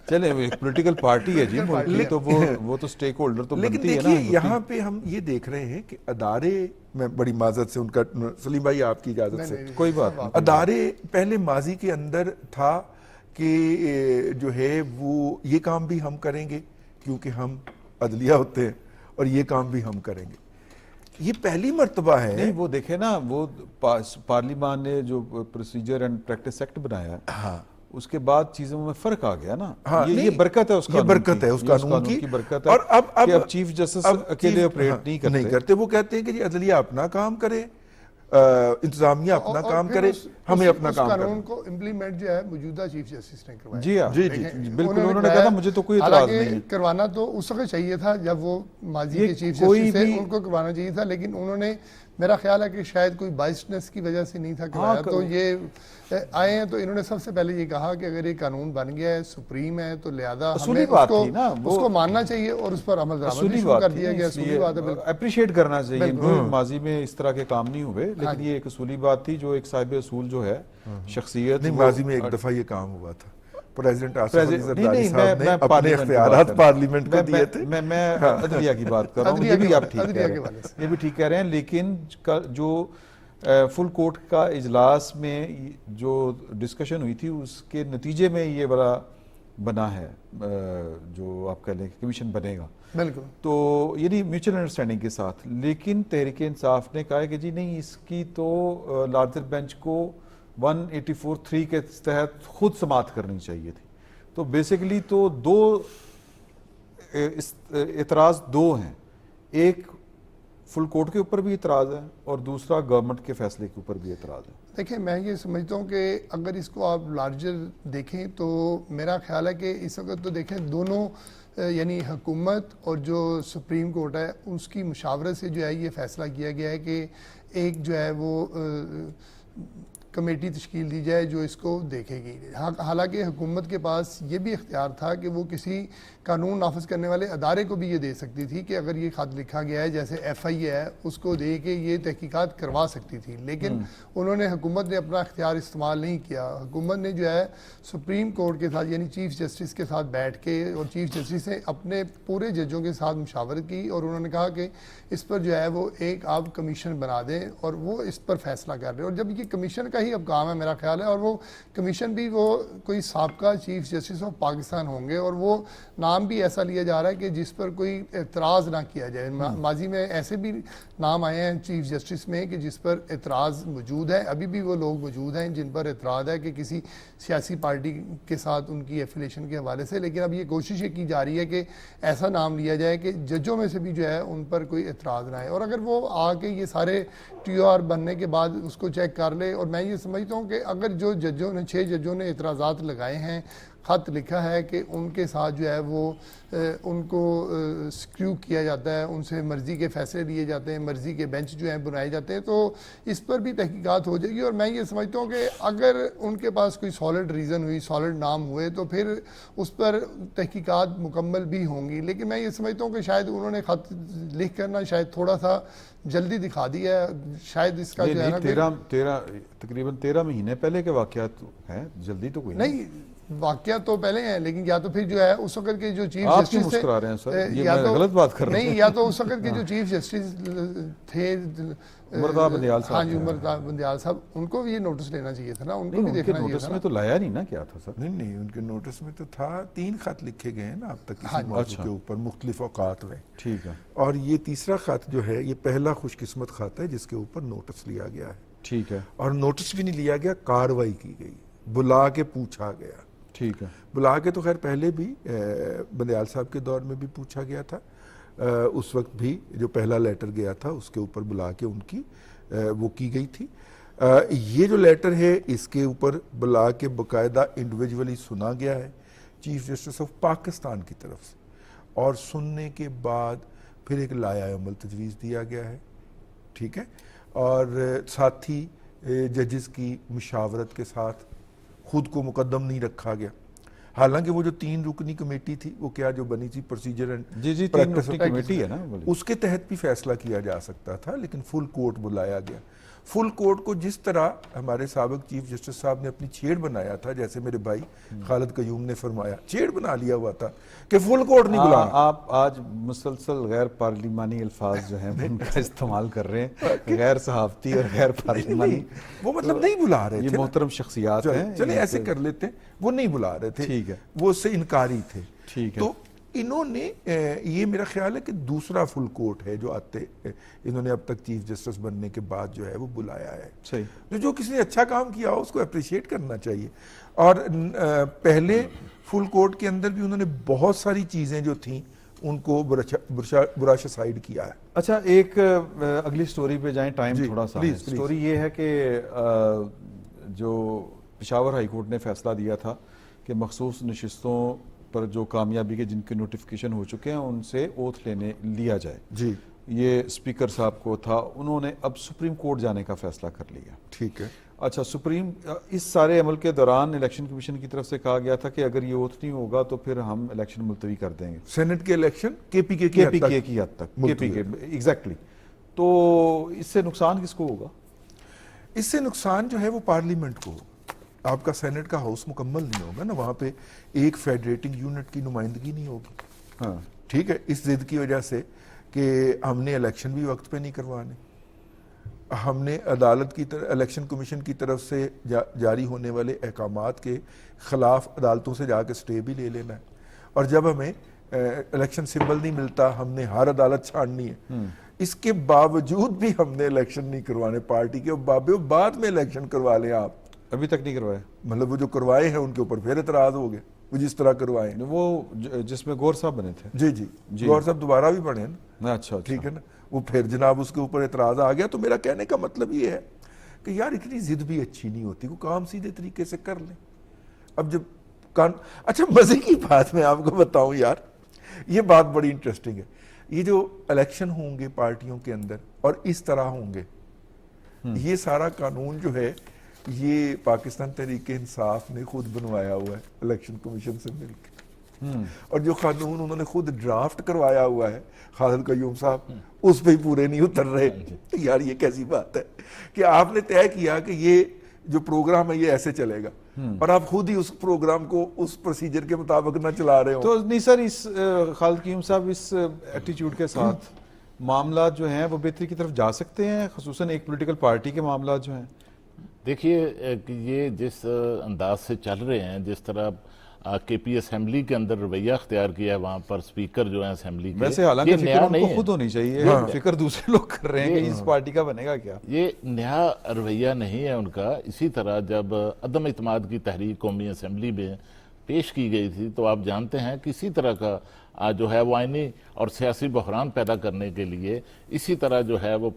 چلیں وہ ایک پولیٹیکل پارٹی ہے جی ملک کی، تو وہ تو سٹیک ہولڈر تو لیکن بنتی ہے نا۔ دیکھیے یہاں پہ ہم یہ دیکھ رہے ہیں کہ ادارے، میں بڑی معذرت سے ان کا، سلیم بھائی آپ کی اجازت سے، کوئی بات نہیں، ادارے پہلے ماضی کے اندر تھا کہ جو ہے وہ یہ کام بھی ہم کریں گے کیونکہ ہم عدلیہ ہوتے ہیں، اور یہ کام بھی ہم کریں گے۔ یہ پہلی مرتبہ ہے نہیں وہ دیکھیں نا، وہ پارلیمان نے جو پروسیجر اینڈ پریکٹس ایکٹ بنایا، ہاں اس کے بعد چیزوں میں فرق آ گیا نا۔ ہاں، یہ برکت ہے اس یہ قانون برکت کی، ہے اس یہ قانون کی برکت ہے، اور کہ اب چیف جسٹس اکیلے آپریٹ نہیں کرتے۔ وہ کہتے ہیں کہ جی عدلیہ اپنا کام کرے، انتظامیہ اپنا کام کرے، ہمیں اپنا کام کرنا۔ قانون کو امپلیمنٹ جو ہے موجودہ چیف جسٹس نے کروایا۔ جی ہاں جی بالکل، انہوں نے کہا تھا مجھے تو کوئی اعتراض نہیں ہے۔ کروانا تو اس وقت چاہیے تھا جب وہ ماضی کے چیف جسٹس تھے، ان کو کروانا چاہیے تھا، لیکن انہوں نے، میرا خیال ہے کہ شاید کوئی بائسنس کی وجہ سے نہیں تھا کروایا، تو یہ آئے ہیں تو انہوں نے سب سے پہلے یہ کہا کہ اگر یہ قانون بن گیا ہے، سپریم ہے، تو لہذا ہمیں اس کو ماننا چاہیے اور اس پر عمل درآمد شروع کر دیا گیا۔ اصولی بات ہے، اپریشیٹ کرنا چاہیے، ماضی میں اس طرح کے کام نہیں ہوئے، لیکن یہ ایک اصولی بات تھی جو ایک صاحب اصول جو ہے شخصیت۔ نہیں، ماضی میں ایک دفعہ یہ کام ہوا تھا، پریزیڈنٹ آصف علی زرداری صاحب نے اپنے اختیارات پارلیمنٹ کو دیے تھے۔ میں عدلیہ کی بات کر رہا ہوں، یہ بھی آپ ٹھیک کہہ رہے ہیں، یہ بھی ٹھیک کہہ رہے ہیں، لیکن جو فل کورٹ کا اجلاس میں جو ڈسکشن ہوئی تھی اس کے نتیجے میں یہ بڑا بنا ہے، جو آپ کہہ لیں کہ کمیشن بنے گا، بالکل، تو یعنی میوچل انڈرسٹینڈنگ کے ساتھ۔ لیکن تحریک انصاف نے کہا کہ جی نہیں، اس کی تو لارجر بینچ کو 184(3) کے تحت خود سماعت کرنی چاہیے تھی۔ تو بیسیکلی تو اعتراض دو ہیں، ایک فل کورٹ کے اوپر بھی اعتراض ہے اور دوسرا گورنمنٹ کے فیصلے کے اوپر بھی اعتراض ہے۔ دیکھیں میں یہ سمجھتا ہوں کہ اگر اس کو آپ لارجر دیکھیں تو میرا خیال ہے کہ اس وقت تو دیکھیں دونوں، یعنی حکومت اور جو سپریم کورٹ ہے، اس کی مشاورت سے جو ہے یہ فیصلہ کیا گیا ہے کہ ایک جو ہے وہ کمیٹی تشکیل دی جائے جو اس کو دیکھے گی۔ حالانکہ حکومت کے پاس یہ بھی اختیار تھا کہ وہ کسی قانون نافذ کرنے والے ادارے کو بھی یہ دے سکتی تھی کہ اگر یہ خط لکھا گیا ہے، جیسے ایف آئی اے ہے، اس کو دے کے یہ تحقیقات کروا سکتی تھی، لیکن انہوں نے، حکومت نے اپنا اختیار استعمال نہیں کیا۔ حکومت نے جو ہے سپریم کورٹ کے ساتھ، یعنی چیف جسٹس کے ساتھ بیٹھ کے، اور چیف جسٹس نے اپنے پورے ججوں کے ساتھ مشاورت کی اور انہوں نے کہا کہ اس پر جو ہے وہ ایک آپ کمیشن بنا دیں اور وہ اس پر فیصلہ کر رہے ہیں۔ اور جب یہ کمیشن کا ہی اب کام ہے میرا خیال ہے، اور وہ کمیشن بھی وہ کوئی سابقہ چیف جسٹس آف پاکستان ہوں گے، اور وہ نام بھی ایسا لیا جا رہا ہے کہ جس پر کوئی اعتراض نہ کیا جائے۔ ماضی میں ایسے بھی نام آئے ہیں چیف جسٹس میں کہ جس پر اعتراض موجود ہے، ابھی بھی وہ لوگ موجود ہیں جن پر اعتراض ہے کہ کسی سیاسی پارٹی کے ساتھ ان کی ایفیلیشن کے حوالے سے، لیکن اب یہ کوشش یہ کی جا رہی ہے کہ ایسا نام لیا جائے کہ ججوں میں سے بھی جو ہے ان پر کوئی اعتراض نہ آئے، اور اگر وہ آ کے یہ سارے ٹی او آر بننے کے بعد اس کو چیک کر لے، اور میں یہ سمجھتا ہوں کہ اگر جو ججوں نے 6 ججوں نے اعتراضات لگائے ہیں، خط لکھا ہے کہ ان کے ساتھ جو ہے وہ ان کو سکریو کیا جاتا ہے، ان سے مرضی کے فیصلے لیے جاتے ہیں، مرضی کے بینچ جو ہیں بنائے جاتے ہیں، تو اس پر بھی تحقیقات ہو جائے گی۔ اور میں یہ سمجھتا ہوں کہ اگر ان کے پاس کوئی سالڈ ریزن ہوئی، سالڈ نام ہوئے، تو پھر اس پر تحقیقات مکمل بھی ہوں گی۔ لیکن میں یہ سمجھتا ہوں کہ شاید انہوں نے خط لکھ کرنا شاید تھوڑا سا جلدی دکھا دیا ہے، شاید اس کا جو ہے نا تقریباً 13 مہینے پہلے کے واقعات ہیں، جلدی تو کوئی نہیں، واقعات تو پہلے ہیں، لیکن یا تو پھر جو ہے اس وقت کے جو چیف آپ جسٹس کیوں مسکرا رہے ہیں سر؟ یہ میں غلط بات کر رہا ہوں۔ نہیں، یا تو اس وقت کے جو چیف جسٹس تھے عمرتا بندیال صاحب، ہاں جی، عمرتا بندیال صاحب، ان کو بھی یہ نوٹس لینا چاہیے تھا نا، ان کو بھی دیکھنا چاہیے نوٹس تھا میں تو لایا نہیں نا، کیا تھا سر؟ نہیں، ان کے نوٹس میں تو تھا 3 خط لکھے گئے ہیں نا اب تک کسی موضوع کے اوپر مختلف اوقات میں، ٹھیک ہے، اور یہ تیسرا خط جو ہے یہ پہلا خوش قسمت خط ہے جس کے اوپر نوٹس لیا گیا ہے، ٹھیک ہے، اور نوٹس بھی نہیں لیا گیا، کاروائی کی گئی، بلا کے پوچھا گیا، ٹھیک ہے، بلا کے تو خیر پہلے بھی بندیال صاحب کے دور میں بھی پوچھا گیا تھا، اس وقت بھی جو پہلا لیٹر گیا تھا اس کے اوپر بلا کے ان کی وہ کی گئی تھی. یہ جو لیٹر ہے اس کے اوپر بلا کے باقاعدہ انڈیویجولی سنا گیا ہے چیف جسٹس آف پاکستان کی طرف سے, اور سننے کے بعد پھر ایک لائحہ عمل تجویز دیا گیا ہے, ٹھیک ہے, اور ساتھ ہی ججز کی مشاورت کے ساتھ خود کو مقدم نہیں رکھا گیا. حالانکہ وہ جو 3 رکنی کمیٹی تھی وہ کیا جو بنی تھی پروسیجر اینڈ جی 3 رکنی کمیٹی ہے نا, اس کے تحت بھی فیصلہ کیا جا سکتا تھا, لیکن فل کورٹ بلایا گیا. فل کورٹ کو جس طرح ہمارے سابق چیف جسٹس صاحب نے اپنی چھیڑ بنایا تھا, جیسے میرے بھائی خالد قیوم نے فرمایا, چھیڑ بنا لیا ہوا تھا کہ فل کورٹ نہیں بلانا. آپ آج مسلسل غیر پارلیمانی الفاظ جو ہیں ان کا استعمال کر رہے ہیں, غیر صحافتی اور غیر پارلیمانی. وہ مطلب نہیں بلا رہے تھے, یہ محترم شخصیات ہیں, چلیں ایسے کر لیتے, وہ نہیں بلا رہے تھے, ٹھیک ہے, وہ اس سے انکاری تھے. ٹھیک ہے, تو انہوں نے یہ میرا خیال ہے کہ دوسرا فل کورٹ ہے جو آتے انہوں نے اب تک چیف جسٹس بننے کے بعد جو ہے وہ بلایا ہے. صحیح, جو کسی نے اچھا کام کیا ہو اس کو اپریشیٹ کرنا چاہیے. اور پہلے فل کورٹ کے اندر بھی انہوں نے بہت ساری چیزیں جو تھیں ان کو برش سائیڈ کیا ہے. اچھا ایک اگلی سٹوری پہ جائیں, ٹائم تھوڑا سا ہے. سٹوری یہ ہے کہ جو پشاور ہائی کورٹ نے فیصلہ دیا تھا کہ مخصوص نشستوں پر جو کامیابی کے جن کے نوٹیفیکیشن ہو چکے ہیں ان سے اوتھ لیا جائے. جی, یہ اسپیکر صاحب کو تھا, انہوں نے اب سپریم کورٹ جانے کا فیصلہ کر لیا. ٹھیک ہے. اچھا, اس سارے عمل کے دوران الیکشن کمیشن کی طرف سے کہا گیا تھا کہ اگر یہ اوتھ نہیں ہوگا تو پھر ہم الیکشن ملتوی کر دیں گے. سینٹ کے الیکشن کے پی کے کی حد تک, ایگزیکٹلی. تو اس سے نقصان کس کو ہوگا؟ اس سے نقصان جو ہے وہ پارلیمنٹ کو. آپ کا سینٹ کا ہاؤس مکمل نہیں ہوگا نا, وہاں پہ ایک فیڈریٹنگ یونٹ کی نمائندگی نہیں ہوگی. ہاں, ٹھیک ہے, اس ضد کی وجہ سے کہ ہم نے الیکشن بھی وقت پہ نہیں کروانے, ہم نے عدالت کی طرف الیکشن کمیشن کی طرف سے جاری ہونے والے احکامات کے خلاف عدالتوں سے جا کے سٹے بھی لے لینا ہے, اور جب ہمیں الیکشن سمبل نہیں ملتا ہم نے ہر عدالت چھاڑنی ہے. اس کے باوجود بھی ہم نے الیکشن نہیں کروانے پارٹی کے, بعد میں الیکشن کروا لیں آپ. ابھی تک نہیں کروائے, مطلب وہ جو کروائے ہیں ان کے اوپر پھر اعتراض ہو گئے, وہ جس طرح کروائے ہیں. وہ جس میں گور صاحب بنے تھے. جی, گور صاحب دوبارہ بھی بنے نا. اچھا, ٹھیک ہے نا, وہ پھر جناب اس کے اوپر اعتراض آ گیا. تو میرا کہنے کا مطلب یہ ہے کہ یار اتنی ضد بھی اچھی نہیں ہوتی, وہ کام سیدھے طریقے سے کر لیں. اب جب اچھا مزے کی بات میں آپ کو بتاؤں یار, یہ بات بڑی انٹرسٹنگ ہے. یہ جو الیکشن ہوں گے پارٹیوں کے اندر اور اس طرح ہوں گے, یہ سارا قانون جو ہے یہ پاکستان تحریک انصاف نے خود بنوایا ہوا ہے الیکشن کمیشن سے مل کے, اور جو قانون انہوں نے خود ڈرافٹ کروایا ہوا ہے خالد قیوم صاحب, اس پہ ہی پورے نہیں اتر رہے. یار یہ کیسی بات ہے کہ آپ نے طے کیا کہ یہ جو پروگرام ہے یہ ایسے چلے گا, اور آپ خود ہی اس پروگرام کو اس پروسیجر کے مطابق نہ چلا رہے ہو. تو نہیں سر, اس خالد قیوم صاحب اس ایٹیچیوڈ کے ساتھ معاملات جو ہیں وہ بہتری کی طرف جا سکتے ہیں, خصوصاً ایک پولیٹیکل پارٹی کے معاملات جو ہیں؟ دیکھیے یہ جس انداز سے چل رہے ہیں, جس طرح کے پی اسمبلی کے اندر رویہ اختیار کیا ہے, وہاں پر سپیکر جو ہیں اسمبلی کے, ویسے حالانکہ فکر ان کو خود ہونی چاہیے, فکر دوسرے لوگ کر رہے ہیں کہ اس پارٹی کا بنے گا کیا. یہ نیا رویہ نہیں ہے ان کا. اسی طرح جب عدم اعتماد کی تحریک قومی اسمبلی میں پیش کی گئی تھی تو آپ جانتے ہیں کسی طرح کا جو ہے وہ آئینی اور سیاسی بحران پیدا کرنے کے لیے اسی طرح جو ہے وہ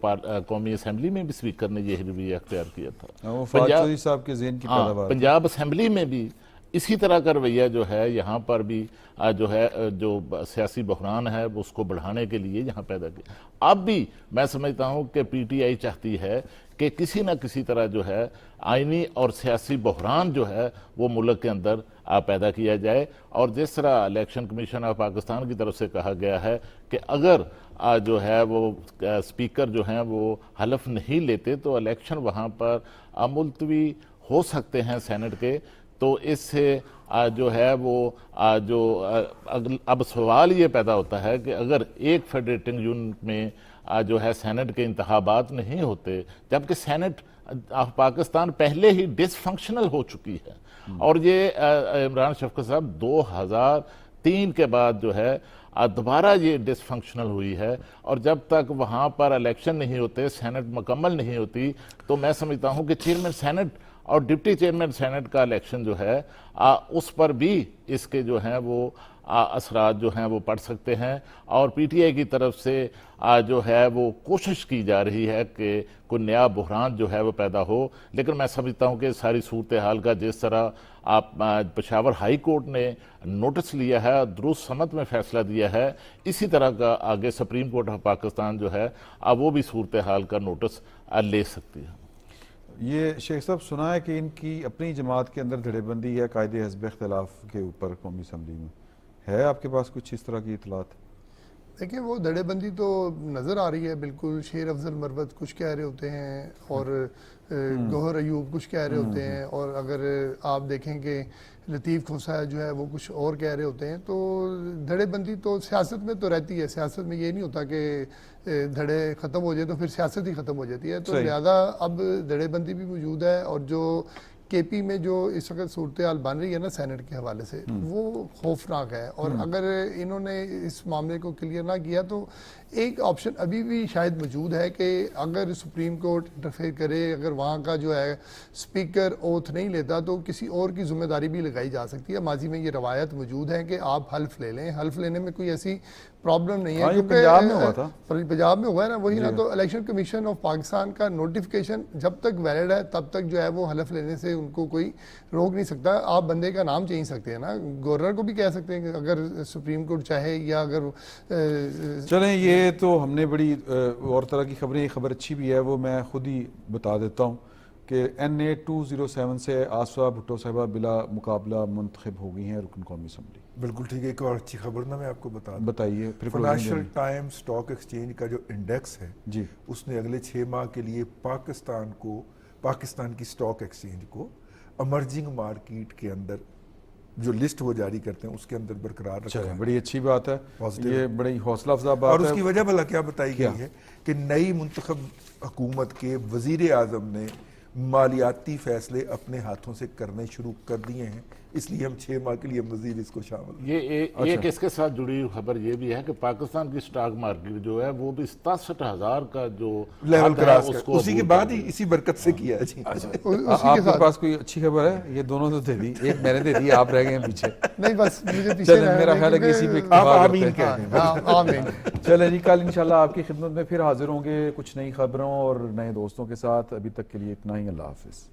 قومی اسمبلی میں بھی سپیکر نے یہ رویہ اختیار کیا تھا. پنجاب اسمبلی میں بھی اسی طرح کا رویہ جو ہے یہاں پر بھی جو ہے جو سیاسی بحران ہے اس کو بڑھانے کے لیے یہاں پیدا کیا. اب بھی میں سمجھتا ہوں کہ پی ٹی آئی چاہتی ہے کہ کسی نہ کسی طرح جو ہے آئینی اور سیاسی بحران جو ہے وہ ملک کے اندر پیدا کیا جائے. اور جس طرح الیکشن کمیشن آف پاکستان کی طرف سے کہا گیا ہے کہ اگر جو ہے وہ سپیکر جو ہیں وہ حلف نہیں لیتے تو الیکشن وہاں پر ملتوی ہو سکتے ہیں سینٹ کے. تو اس سے جو ہے وہ جو اب سوال یہ پیدا ہوتا ہے کہ اگر ایک فیڈریٹنگ یونٹ میں جو ہے سینٹ کے انتخابات نہیں ہوتے, جبکہ سینٹ آف پاکستان پہلے ہی ڈس فنکشنل ہو چکی ہے, اور یہ عمران شفقت صاحب 2003 کے بعد جو ہے دوبارہ یہ ڈس فنکشنل ہوئی ہے, اور جب تک وہاں پر الیکشن نہیں ہوتے, سینٹ مکمل نہیں ہوتی, تو میں سمجھتا ہوں کہ چیئرمین سینٹ اور ڈپٹی چیئرمین سینٹ کا الیکشن جو ہے اس پر بھی اس کے جو ہیں وہ اثرات جو ہیں وہ پڑ سکتے ہیں، اور پی ٹی آئی کی طرف سے جو ہے وہ کوشش کی جا رہی ہے کہ کوئی نیا بحران جو ہے وہ پیدا ہو. لیکن میں سمجھتا ہوں کہ ساری صورتحال کا جس طرح پشاور ہائی کورٹ نے نوٹس لیا ہے، درست سمت میں فیصلہ دیا ہے، اسی طرح کا آگے سپریم کورٹ آف پاکستان جو ہے وہ بھی صورتحال کا نوٹس لے سکتی ہے. یہ شیخ صاحب سنا ہے کہ ان کی اپنی جماعت کے اندر دھڑے بندی ہے قائد حزب اختلاف کے اوپر قومی اسمبلی میں، ہے آپ کے پاس کچھ اس طرح کی اطلاعات؟ دیکھیں وہ دھڑے بندی تو نظر آ رہی ہے بالکل. شیر افضل مروت کچھ کہہ رہے ہوتے ہیں اور گوہر ایوب کچھ کہہ رہے ہوتے ہیں، اور اگر آپ دیکھیں کہ لطیف کھوسا جو ہے وہ کچھ اور کہہ رہے ہوتے ہیں. تو دھڑے بندی تو سیاست میں تو رہتی ہے، سیاست میں یہ نہیں ہوتا کہ دھڑے ختم ہو جائے تو پھر سیاست ہی ختم ہو جاتی ہے. تو لہذا اب دھڑے بندی بھی موجود ہے، اور جو کے پی میں جو اس وقت صورتحال بن رہی ہے نا سینٹ کے حوالے سے، وہ خوفناک ہے. اور اگر انہوں نے اس معاملے کو کلیئر نہ کیا تو ایک آپشن ابھی بھی شاید موجود ہے کہ اگر سپریم کورٹ انٹرفیئر کرے، اگر وہاں کا جو ہے اسپیکر اوتھ نہیں لیتا تو کسی اور کی ذمہ داری بھی لگائی جا سکتی ہے. ماضی میں یہ روایت موجود ہے کہ آپ حلف لے لیں، حلف لینے میں کوئی ایسی پرابلم نہیں ہے. پنجاب میں ہوا تھا، پنجاب میں ہوا ہے نا، وہی نا. تو الیکشن کمیشن آف پاکستان کا نوٹیفیکیشن جب تک ویلڈ ہے تب تک جو ہے وہ حلف لینے سے ان کو کوئی روک نہیں سکتا. آپ بندے کا نام چینج سکتے ہیں نا، گورنر کو بھی کہہ سکتے ہیں کہ اگر سپریم کورٹ چاہے، یا اگر چلیں یہ تو ہم نے بڑی اور طرح کی خبریں، یہ خبر اچھی بھی ہے وہ میں خود ہی بتا دیتا ہوں کہ NA 207 سے آسفا بھٹو صاحبہ بلا مقابلہ منتخب ہو گئی ہیں رکن قومی اسمبلی. بالکل ٹھیک ہے. ایک اور اچھی خبر نا میں آپ کو بتا دوں، بتائیے. فائنینشل ٹائم سٹاک ایکسچینج کا جو انڈیکس ہے جی، اس نے اگلے 6 ماہ کے لیے پاکستان کی سٹاک ایکسچینج کو امرجنگ مارکیٹ کے اندر جو لسٹ وہ جاری کرتے ہیں اس کے اندر برقرار رکھا ہے. بڑی اچھی بات ہے، یہ بڑی حوصلہ افزا بات ہے. اور اس کی وجہ بھلا کیا بتائی گئی ہے کہ نئی منتخب حکومت کے وزیر اعظم نے مالیاتی فیصلے اپنے ہاتھوں سے کرنے شروع کر دیے ہیں، اس لیے ہم 6 ماہ کے لیے مزید اس کو شامل. ایک اس کے ساتھ جڑی خبر یہ بھی ہے کہ پاکستان کی سٹاک مارکیٹ جو ہے وہ بھی 67,000 کا جو لیول کراس کر اسی کے بعد ہی اسی برکت سے کیا ہے. جی آپ کے پاس کوئی اچھی خبر ہے؟ یہ دونوں تو دے دی، ایک میں نے دے دی، آپ رہ گئے ہیں پیچھے. نہیں بس مجھے پیچھے میرا خیال ہے کہ اسی پہ آمین کہہ دیں. آمین. چلیں جی، کل انشاءاللہ آپ کی خدمت میں پھر حاضر ہوں گے کچھ نئی خبروں اور نئے دوستوں کے ساتھ. ابھی تک کے لیے اتنا ہی. اللہ حافظ.